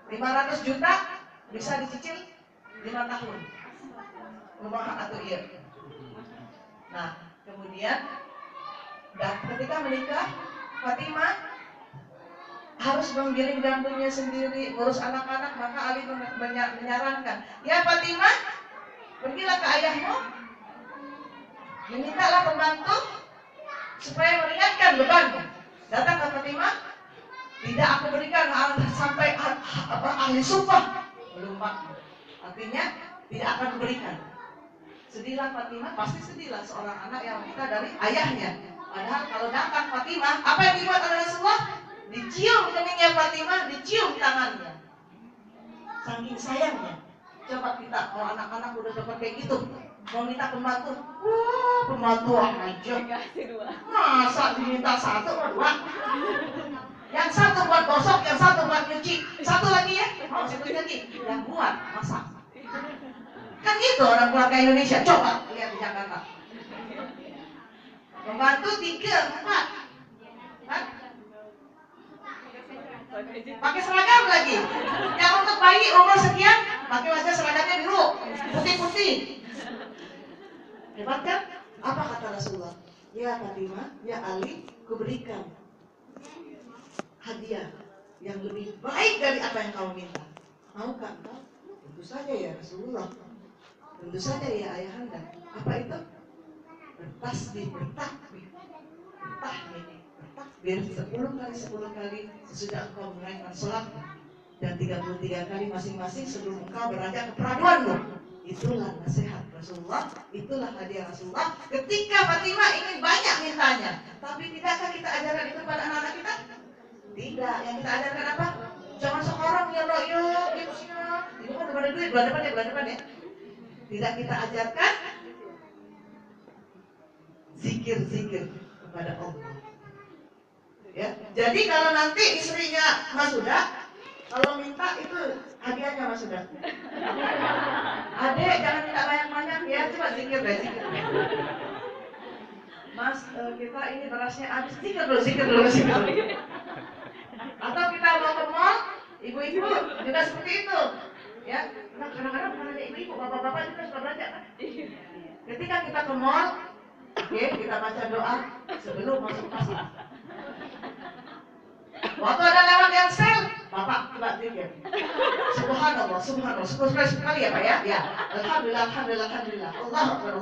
500 juta bisa dicicil 5 tahun rumah atau iya. Nah kemudian ketika menikah Fatimah harus menggiring gandumnya sendiri, ngurus anak-anak. Maka Ali menyarankan, ya Fatimah, pergilah ke ayahmu, dimintalah pembantu supaya meringankan bebanmu. Datang ke Fatimah, tidak aku berikan sampai ahli sumpah belum mati. Artinya tidak akan diberikan. Sedihlah Fatimah, pasti sedihlah seorang anak yang meminta dari ayahnya. Padahal kalau datang Fatimah, apa yang dibuat oleh Rasulullah? Dicium keningnya Fatimah, dicium tangannya. Saking sayangnya. Coba kita, kalau anak-anak udah dapat kayak gitu, mau minta pembantu, pembantu aja. Masa diminta 1 atau 2? Yang 1 buat gosok, yang 1 buat nyuci, 1 lagi ya? Oh, 1 lagi. Yang buat masak. Kan gitu orang keluarga Indonesia. Coba lihat di Jakarta. Pembantu 3, 4, kan? Pakai seragam lagi. Yang untuk bayi umur sekian pakai wajah seragamnya biru, putih-putih. Hebat kan? Apa kata Rasulullah? Ya Fatimah, ya Ali, kuberikan hadiah yang lebih baik dari apa yang kamu minta. Maukah engkau? Tentu saja ya Rasulullah. Tentu saja ya ayahanda. Apa itu? Bertasbih, bertakbir. Bertakbir 10 kali sesudah engkau menaikkan sholat, dan 33 kali masing-masing sebelum engkau beranjak ke peraduanmu. Itulah nasihat Rasulullah, itulah hadiah Rasulullah ketika Fatimah ingin banyak mintanya. Tapi tidakkah kita ajarkan itu pada anak-anak kita? Tidak. Yang kita ajarkan apa? Jangan sekarang ya lo, tipsnya itu kan udah ada duit, bulan depan ya. Tidak kita ajarkan zikir-zikir kepada Allah. Ya, jadi kalau nanti istrinya Mas Huda, kalau minta itu hadiahnya Mas Huda. Adek jangan minta banyak-banyak ya, coba zikir deh, zikir. Mas, kita ini berasnya habis, zikir dulu. Atau kita mau ke mall, ibu-ibu juga seperti itu. Ya, kadang-kadang bukan ada ibu-ibu, bapak-bapak juga suka belanja kan? Ketika kita ke mall, oke, kita baca doa sebelum masuk pasar. Waktu ada lewat yang sel, bapak coba zikir. Subhanallah, 10 kali ya Pak ya? Ya. Alhamdulillah. Allah Akbar.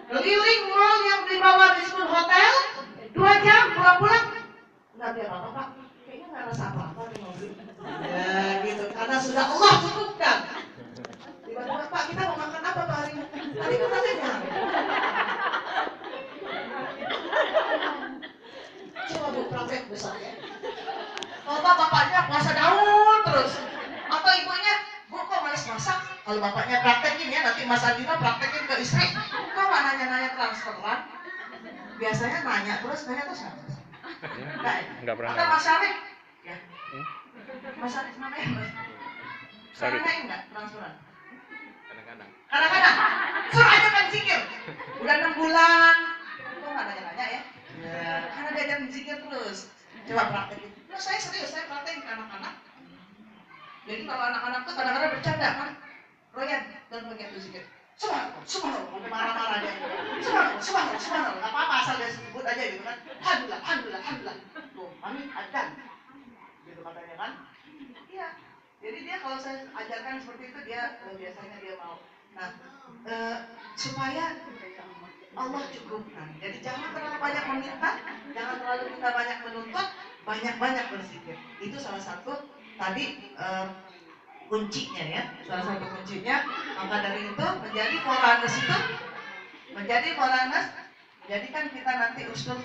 Keliling mall yang di bawah diskon hotel, 2 jam pulang-pulang nggak ada apa-apa Pak, kayaknya nggak rasa apa-apa di mobil. Ya gitu, karena sudah Allah cukupkan. Tiba-tiba Pak kita mau makan apa Pak hari ini? Tadi kan katanya. Coba Bu praktek besar ya. Kalau bapaknya puasa daun terus, atau ibunya, Bu kok malas masak? Kalau bapaknya praktekin ya, nanti Mas Adino praktekin ke istri, kok nggak nanya-nanya transferan? Biasanya nanya terus siapa? Enggak pernah Atau nanya. Mas Arif? Ya. Mas Arif namanya Mas? Sarif. Nanyain nggak transferan? Kadang-kadang. Kadang-kadang, suruh aja kan zikir. Udah 6 bulan, kok nggak nanya-nanya ya? Ya, karena diajarin zikir terus. Coba praktekin. Nah, saya serius, saya praktekin ke anak-anak. Jadi kalau anak-anak tuh kadang-kadang bercanda kan, Royan, dan forget to zikir. Subhanallah, sampai marah-marah dia. Subhanallah, nggak apa-apa asal dia sebut aja gitu kan. Alhamdulillah. Tuh, kami ajan. Gitu katanya kan. Iya. Jadi dia kalau saya ajarkan seperti itu dia biasanya dia mau. Nah, supaya Allah cukupkan. Jadi jangan terlalu banyak meminta, jangan terlalu kita banyak menuntut, banyak-banyak berzikir. Itu salah satu tadi kuncinya ya. Salah satu kuncinya. Maka dari itu menjadi foranes itu, jadikan kita nanti usul